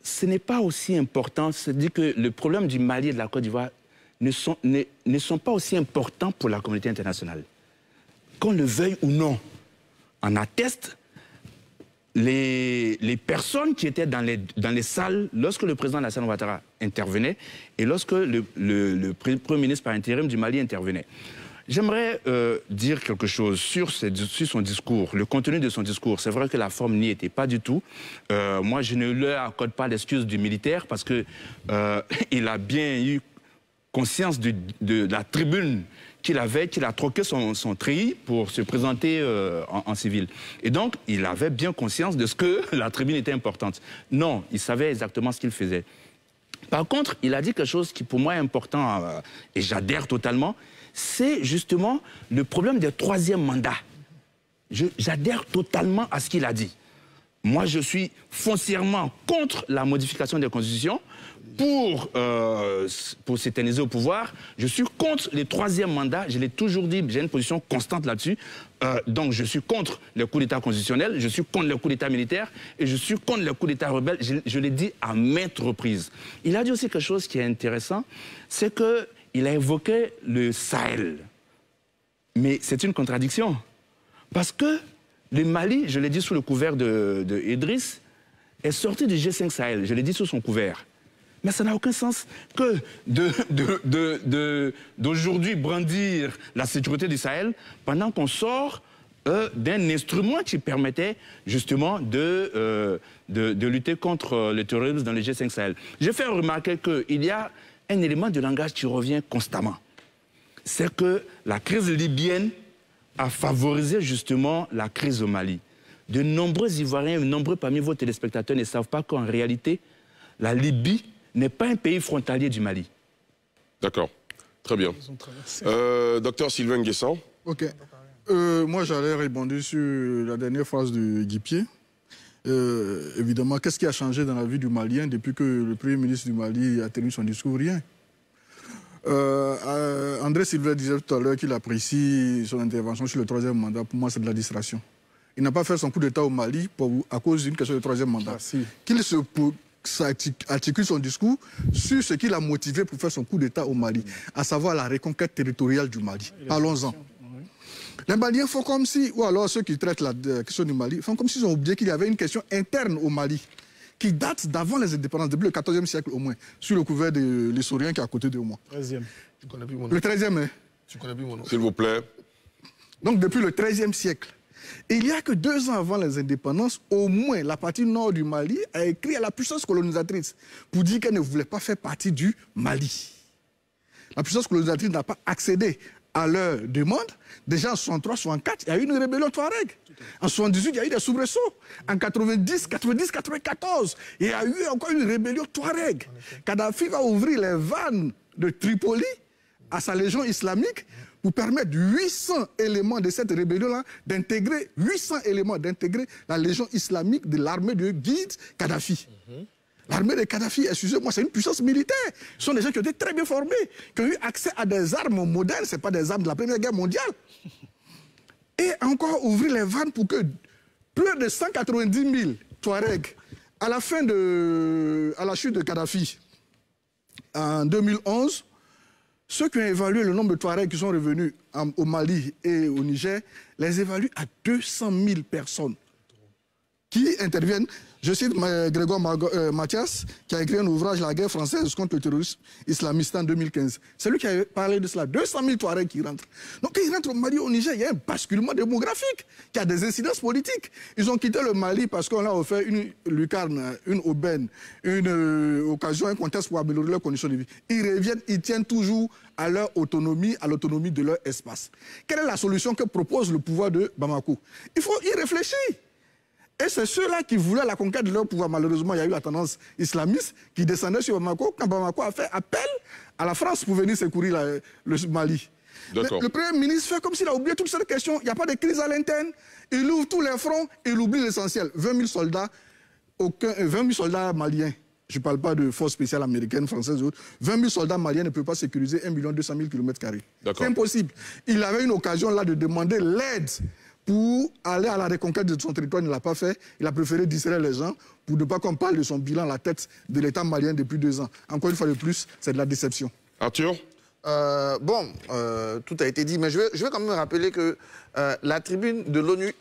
ce n'est pas aussi important, c'est-à-dire que le problème du Mali et de la Côte d'Ivoire ne sont pas aussi importants pour la communauté internationale. Qu'on le veuille ou non, en atteste les personnes qui étaient dans les salles lorsque le président Alassane Ouattara intervenait et lorsque le Premier ministre par intérim du Mali intervenait. J'aimerais dire quelque chose sur son discours, le contenu de son discours. C'est vrai que la forme n'y était pas du tout. Moi, je ne leur accorde pas l'excuse du militaire parce qu'il a bien eu conscience de la tribune qu'il a troqué son treillis pour se présenter en civil. Et donc, il avait bien conscience de ce que la tribune était importante. Non, il savait exactement ce qu'il faisait. Par contre, il a dit quelque chose qui pour moi est important et j'adhère totalement, c'est justement le problème des 3e mandats. J'adhère totalement à ce qu'il a dit. Moi, je suis foncièrement contre la modification des constitutions pour s'éterniser au pouvoir. Je suis contre les 3e mandats. Je l'ai toujours dit, j'ai une position constante là-dessus. Donc, je suis contre les coups d'État constitutionnels, je suis contre les coups d'État militaires et je suis contre les coups d'État rebelles. Je l'ai dit à maintes reprises. Il a dit aussi quelque chose qui est intéressant, c'est qu'il a évoqué le Sahel. Mais c'est une contradiction. Parce que le Mali, je l'ai dit sous le couvert de Idriss, est sorti du G5 Sahel. Je l'ai dit sous son couvert. Mais ça n'a aucun sens que d'aujourd'hui brandir la sécurité du Sahel pendant qu'on sort d'un instrument qui permettait justement de lutter contre le terrorisme dans le G5 Sahel. Je fais remarquer qu'il y a un élément de langage qui revient constamment. C'est que la crise libyenne a favorisé justement la crise au Mali. de nombreux Ivoiriens, nombreux parmi vos téléspectateurs ne savent pas qu'en réalité, la Libye n'est pas un pays frontalier du Mali. D'accord, très bien. Docteur Sylvain Nguessan. Ok. Moi, j'allais répondre sur la dernière phrase de Guy Pied. Évidemment, qu'est-ce qui a changé dans la vie du Malien depuis que le Premier ministre du Mali a tenu son discours? Rien. André Sylvain disait tout à l'heure qu'il apprécie son intervention sur le 3e mandat. Pour moi, c'est de la distraction. Il n'a pas fait son coup d'État au Mali à cause d'une question de 3e mandat. Qu'il articule son discours sur ce qui l'a motivé pour faire son coup d'État au Mali, à savoir la reconquête territoriale du Mali. Parlons-en. Les Maliens font comme si, ou alors ceux qui traitent la question du Mali, font comme s'ils ont oublié qu'il y avait une question interne au Mali qui date d'avant les indépendances, depuis le 14e siècle au moins, sur le couvert de l'historien qui est à côté de moi. 13e. Tu connais plus mon nom. Le 13e, hein? Tu connais plus mon nom. S'il vous plaît. Donc depuis le 13e siècle. Et il n'y a que 2 ans avant les indépendances, au moins la partie nord du Mali a écrit à la puissance colonisatrice pour dire qu'elle ne voulait pas faire partie du Mali. La puissance colonisatrice n'a pas accédé à leur demande. Déjà en 63, 64, il y a eu une rébellion Touareg. En 78, il y a eu des soubresauts. En 90, 94, il y a eu encore une rébellion Touareg. Kadhafi va ouvrir les vannes de Tripoli à sa légion islamique pour permettre 800 éléments de cette rébellion-là d'intégrer, 800 éléments d'intégrer la légion islamique de l'armée de Guide Kadhafi. L'armée de Kadhafi, excusez-moi, c'est une puissance militaire. Ce sont des gens qui ont été très bien formés, qui ont eu accès à des armes modernes, ce n'est pas des armes de la Première Guerre mondiale. Et encore ouvrir les vannes pour que plus de 190 000 Touaregs, à la chute de Kadhafi, en 2011, ceux qui ont évalué le nombre de Touaregs qui sont revenus au Mali et au Niger, les évaluent à 200 000 personnes qui interviennent. Je cite Grégoire Mathias, qui a écrit un ouvrage, La guerre française contre le terrorisme islamiste en 2015. C'est lui qui a parlé de cela. 200 000 Touaregs qui rentrent. Donc, quand ils rentrent au Mali, au Niger, il y a un basculement démographique qui a des incidences politiques. Ils ont quitté le Mali parce qu'on leur a offert une lucarne, une aubaine, une occasion, un contexte pour améliorer leurs conditions de vie. Ils reviennent, ils tiennent toujours à leur autonomie, à l'autonomie de leur espace. Quelle est la solution que propose le pouvoir de Bamako? Il faut y réfléchir. Et c'est ceux-là qui voulaient la conquête de leur pouvoir. Malheureusement, il y a eu la tendance islamiste qui descendait sur Bamako quand Bamako a fait appel à la France pour venir secourir le Mali. Mais le Premier ministre fait comme s'il a oublié toute cette question. Il n'y a pas de crise à l'interne. Il ouvre tous les fronts et il oublie l'essentiel. 20 000 soldats, 20 000 soldats maliens. Je ne parle pas de forces spéciales américaines, françaises ou autres. 20 000 soldats maliens ne peuvent pas sécuriser 1 200 000 km². C'est impossible. Il avait une occasion là de demander l'aide pour aller à la reconquête de son territoire, il ne l'a pas fait. Il a préféré distraire les gens pour ne pas qu'on parle de son bilan à la tête de l'État malien depuis 2 ans. Encore une fois de plus, c'est de la déception. Arthur? Tout a été dit, mais je vais quand même rappeler que la tribune de l'ONU,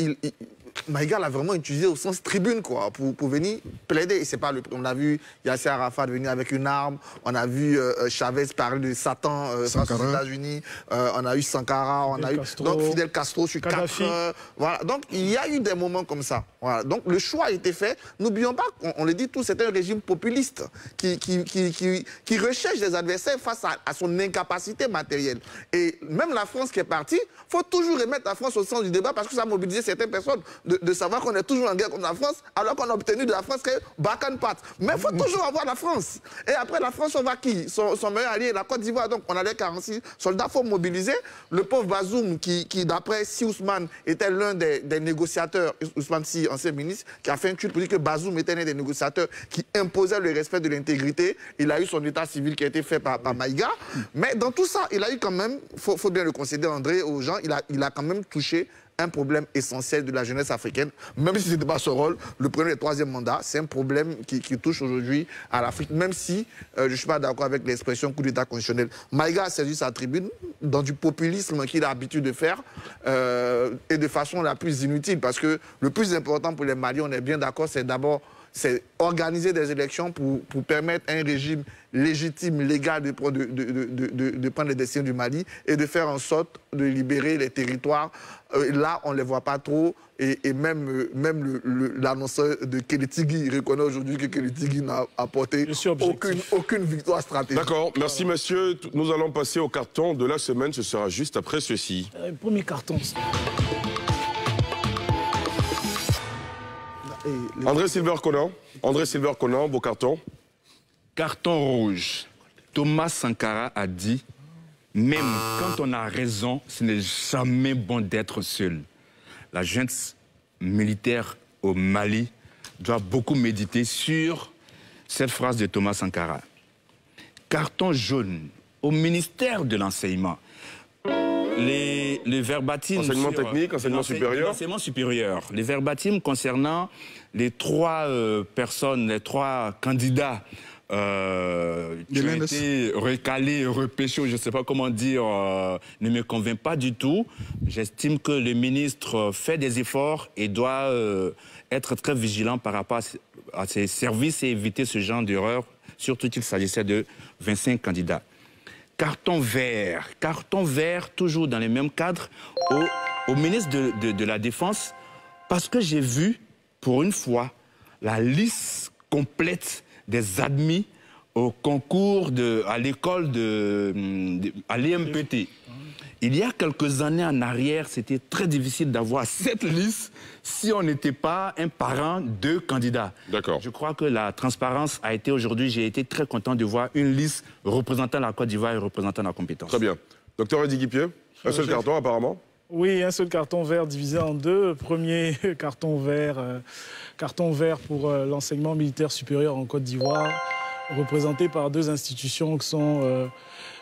Maïga l'a vraiment utilisé au sens tribune, quoi, pour venir plaider. Et c'est pas on a vu Yasser Arafat venir avec une arme, on a vu Chavez parler de Satan face aux États-Unis, on a eu Sankara, on a eu donc Fidel Castro sur 4 heures. Voilà. Donc il y a eu des moments comme ça. Voilà. Donc le choix a été fait. N'oublions pas, on le dit tous, c'est un régime populiste qui recherche des adversaires face à son incapacité matérielle. Et même la France qui est partie, il faut toujours remettre la France au centre du débat parce que ça a mobilisé certaines personnes de savoir qu'on est toujours en guerre contre la France alors qu'on a obtenu de la France que Bacan Pat. Mais il faut toujours avoir la France. Et après la France, on va qui? Son meilleur allié, la Côte d'Ivoire. Donc on a les 46 soldats, il faut mobiliser. Le pauvre Bazoum, qui d'après Si Ousmane était l'un des négociateurs, Ousmane Si, ancien ministre, qui a fait un tweet pour dire que Bazoum était l'un des négociateurs qui imposait le respect de l'intégrité. Il a eu son état civil qui a été fait par Maïga. Mais dans tout ça, il a eu quand même, il faut bien le concéder, André, aux gens, il a quand même touché un problème essentiel de la jeunesse africaine, même si ce n'était pas son rôle, le premier et le troisième mandat, c'est un problème qui touche aujourd'hui à l'Afrique, même si je ne suis pas d'accord avec l'expression coup d'État constitutionnel. Maïga a saisi sa tribune dans du populisme qu'il a l'habitude de faire et de façon la plus inutile, parce que le plus important pour les Maliens, on est bien d'accord, c'est d'abord organiser des élections pour permettre à un régime légitime, légal de prendre les décisions du Mali et de faire en sorte de libérer les territoires. Là, on ne les voit pas trop et même l'annonceur de Kélétigui reconnaît aujourd'hui que Kélétigui n'a apporté aucune victoire stratégique. D'accord, merci messieurs. Nous allons passer au carton de la semaine, ce sera juste après ceci. Premier carton. André Silver-Conan, vos cartons. Carton rouge. Thomas Sankara a dit, même quand on a raison, ce n'est jamais bon d'être seul. La junte militaire au Mali doit beaucoup méditer sur cette phrase de Thomas Sankara. Carton jaune au ministère de l'enseignement. Les verbatims... Enseignement technique, enseignement supérieur. Enseignement supérieur. Les verbatims concernant les trois personnes, les trois candidats qui ont été recalés, repêchés, je ne sais pas comment dire, ne me convainc pas du tout. J'estime que le ministre fait des efforts et doit être très vigilant par rapport à ses services et éviter ce genre d'erreur, surtout qu'il s'agissait de 25 candidats. Carton vert, toujours dans les mêmes cadres, au ministre de la Défense, parce que j'ai vu, pour une fois, la liste complète des admis au concours à l'école à l'EMPT. Il y a quelques années en arrière, c'était très difficile d'avoir cette liste si on n'était pas un parent de candidats. D'accord. Je crois que la transparence a été aujourd'hui, j'ai été très content de voir une liste représentant la Côte d'Ivoire et représentant la compétence. Très bien. Docteur Eddy Guipier, un seul carton apparemment. Oui, un seul carton vert divisé en deux. Premier carton vert pour l'enseignement militaire supérieur en Côte d'Ivoire, représenté par deux institutions qui sont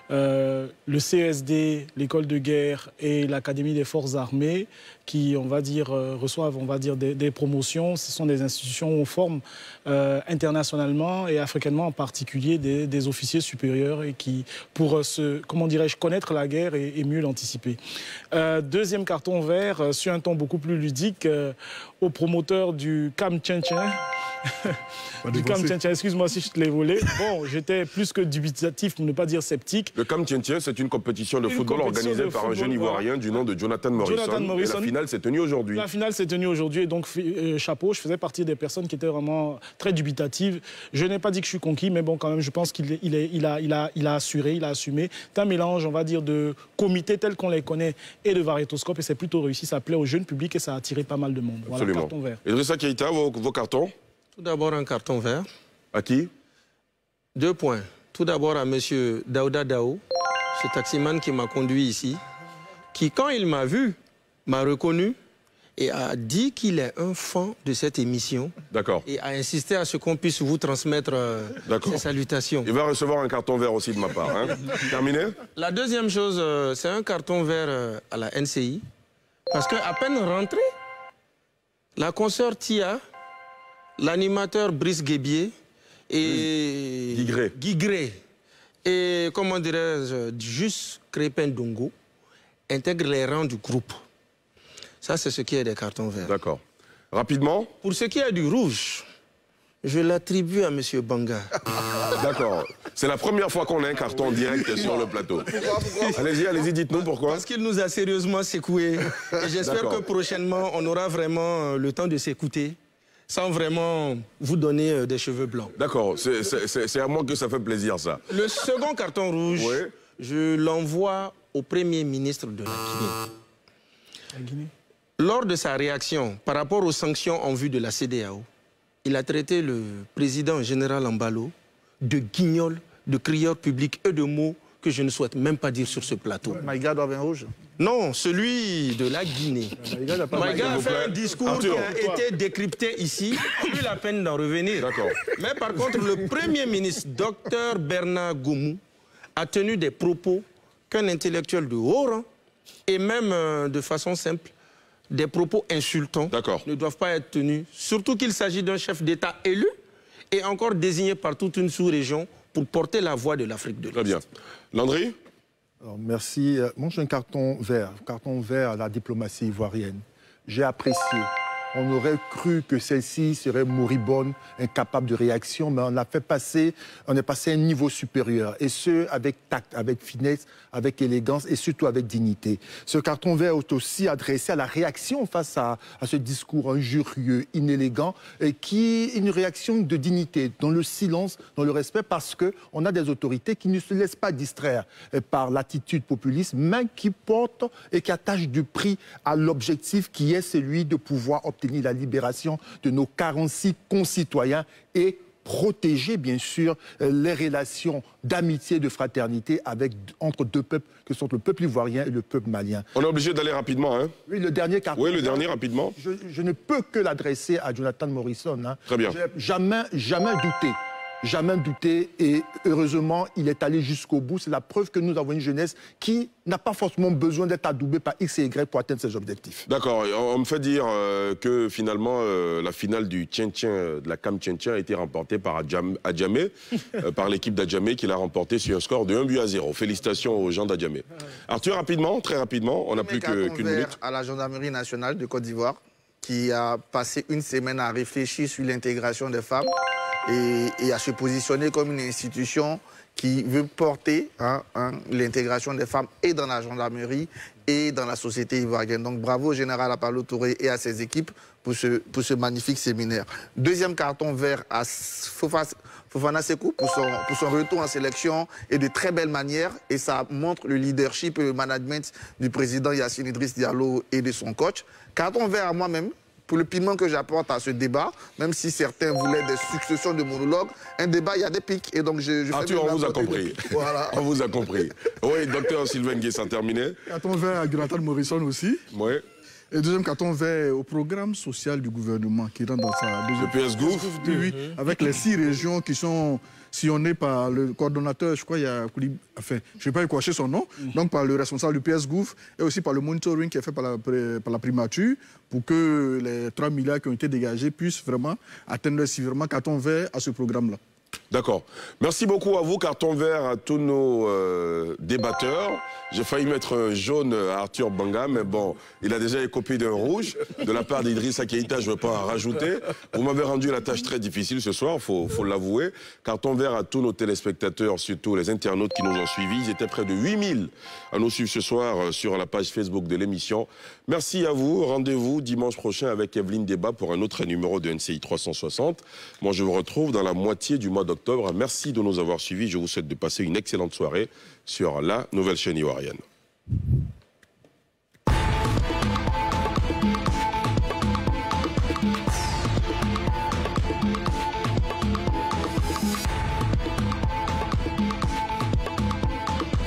le CSD, l'école de guerre et l'Académie des forces armées, qui, on va dire, reçoivent des promotions. Ce sont des institutions où on forme internationalement et africainement en particulier des officiers supérieurs et qui, pour connaître la guerre et mieux l'anticiper. Deuxième carton vert, sur un ton beaucoup plus ludique, au promoteur du Cam Tchin-Tchin. Excuse-moi si je te l'ai volé. Bon, j'étais plus que dubitatif, pour ne pas dire sceptique. Le Cam Tchin-Tchin, c'est une compétition de football organisée par un jeune Ivoirien du nom de Jonathan Morrison. Et la finale s'est tenue aujourd'hui. La finale s'est tenue aujourd'hui et donc chapeau, je faisais partie des personnes qui étaient vraiment très dubitatives. Je n'ai pas dit que je suis conquis, mais bon, quand même, je pense qu'il a assuré, il a assumé. C'est un mélange, on va dire, de comités tels qu'on les connaît et de variétoscope, et c'est plutôt réussi. Ça plaît au jeune public et ça a attiré pas mal de monde. Voilà, absolument. Carton vert. Idrissa Keïta, vos cartons? Tout d'abord, un carton vert. À qui? 2 points. Tout d'abord à M. Daouda Daou, ce taximan qui m'a conduit ici, qui, quand il m'a vu, m'a reconnu et a dit qu'il est un fan de cette émission. D'accord. Et a insisté à ce qu'on puisse vous transmettre ses salutations. Il va recevoir un carton vert aussi de ma part. Hein. Terminé? La deuxième chose, c'est un carton vert à la NCI. Parce qu'à peine rentré, la consoeur Tia, l'animateur Brice Guébier et Guy Gré et, comment dirais-je, Juste Crépin Dongo intègrent les rangs du groupe. Ça, c'est ce qui est des cartons verts. D'accord. Rapidement? Pour ce qui est du rouge, je l'attribue à M. Banga. D'accord. C'est la première fois qu'on a un carton direct sur le plateau. Allez-y, dites-nous pourquoi. Parce qu'il nous a sérieusement secoué. Et j'espère que prochainement, on aura vraiment le temps de s'écouter, sans vraiment vous donner des cheveux blancs. D'accord, c'est à moi que ça fait plaisir, ça. Le second carton rouge, je l'envoie au Premier ministre de la Guinée. Lors de sa réaction par rapport aux sanctions en vue de la CEDEAO, il a traité le président général Ambalo de guignol, de crieur public et de mots que je ne souhaite même pas dire sur ce plateau. Maïga doit bien rouge? Non, celui de la Guinée. Maïga a fait un discours qui a été décrypté ici. Plus la peine d'en revenir. Mais par contre, le Premier ministre, Dr Bernard Goumou, a tenu des propos qu'un intellectuel de haut rang, et même de façon simple, des propos insultants ne doivent pas être tenus. Surtout qu'il s'agit d'un chef d'État élu et encore désigné par toute une sous-région pour porter la voix de l'Afrique de l'Est. Très bien. Landry? Alors, merci. Moi, j'ai un carton vert à la diplomatie ivoirienne. J'ai apprécié. On aurait cru que celle-ci serait moribonde, incapable de réaction, mais on est passé à un niveau supérieur. Et ce, avec tact, avec finesse, avec élégance et surtout avec dignité. Ce carton vert est aussi adressé à la réaction face à ce discours injurieux, inélégant, et qui est une réaction de dignité, dans le silence, dans le respect, parce qu'on a des autorités qui ne se laissent pas distraire par l'attitude populiste, mais qui portent et qui attachent du prix à l'objectif qui est celui de pouvoir obtenir obtenir la libération de nos 46 concitoyens et protéger, bien sûr, les relations d'amitié et de fraternité entre deux peuples, que sont le peuple ivoirien et le peuple malien. On est obligé d'aller rapidement, hein? Oui, le dernier carton. Oui, le dernier, rapidement. Je ne peux que l'adresser à Jonathan Morrison. Hein. Très bien. Jamais douté. Jamais douté, et heureusement, il est allé jusqu'au bout. C'est la preuve que nous avons une jeunesse qui n'a pas forcément besoin d'être adoubée par X et Y pour atteindre ses objectifs. D'accord. On me fait dire que finalement, la finale du de la CAM Tchien a été remportée par Adjamé, par l'équipe d'Adjamé qui l'a remportée sur un score de 1-0. Félicitations aux gens d'Adjamé. Arthur, rapidement, très rapidement, on n'a plus qu'une minute. À la gendarmerie nationale de Côte d'Ivoire, qui a passé une semaine à réfléchir sur l'intégration des femmes et à se positionner comme une institution qui veut porter l'intégration des femmes et dans la gendarmerie et dans la société ivoirienne. Donc bravo au général Apallo Touré et à ses équipes pour ce magnifique séminaire. Deuxième carton vert à Fofana Sekou pour son retour en sélection et de très belle manière. Et ça montre le leadership et le management du président Yassine Idriss Diallo et de son coach. Carton vert à moi-même pour le piment que j'apporte à ce débat, même si certains voulaient des successions de monologues. Un débat, il y a des pics. Et donc Arthur, on vous a compris. Voilà. On vous a compris. Oui, docteur Sylvain Nguessan, terminé. Carton vert à Jonathan Morrison aussi. Oui. Et deuxième carton vert au programme social du gouvernement qui rentre dans sa deuxième... Le PSGOUF. Oui, avec les 6 régions qui sont sillonnées par le coordonnateur, je crois, il y a... Enfin, je ne vais pas écorcher son nom, donc par le responsable du PSGOUF et aussi par le monitoring qui est fait par la primature pour que les 3 milliards qui ont été dégagés puissent vraiment atteindre le vraiment carton vert à ce programme-là. D'accord. Merci beaucoup à vous. Carton vert à tous nos débatteurs. J'ai failli mettre un jaune à Arthur Banga, mais bon, il a déjà écopé d'un rouge. De la part d'Idrissa Keïta, je ne veux pas en rajouter. Vous m'avez rendu la tâche très difficile ce soir, il faut l'avouer. Carton vert à tous nos téléspectateurs, surtout les internautes qui nous ont suivis. Ils étaient près de 8000 à nous suivre ce soir sur la page Facebook de l'émission. Merci à vous. Rendez-vous dimanche prochain avec Evelyne Débat pour un autre numéro de NCI 360. Moi, je vous retrouve dans la moitié du mois d'octobre. Merci de nous avoir suivis. Je vous souhaite de passer une excellente soirée sur la nouvelle chaîne ivoirienne.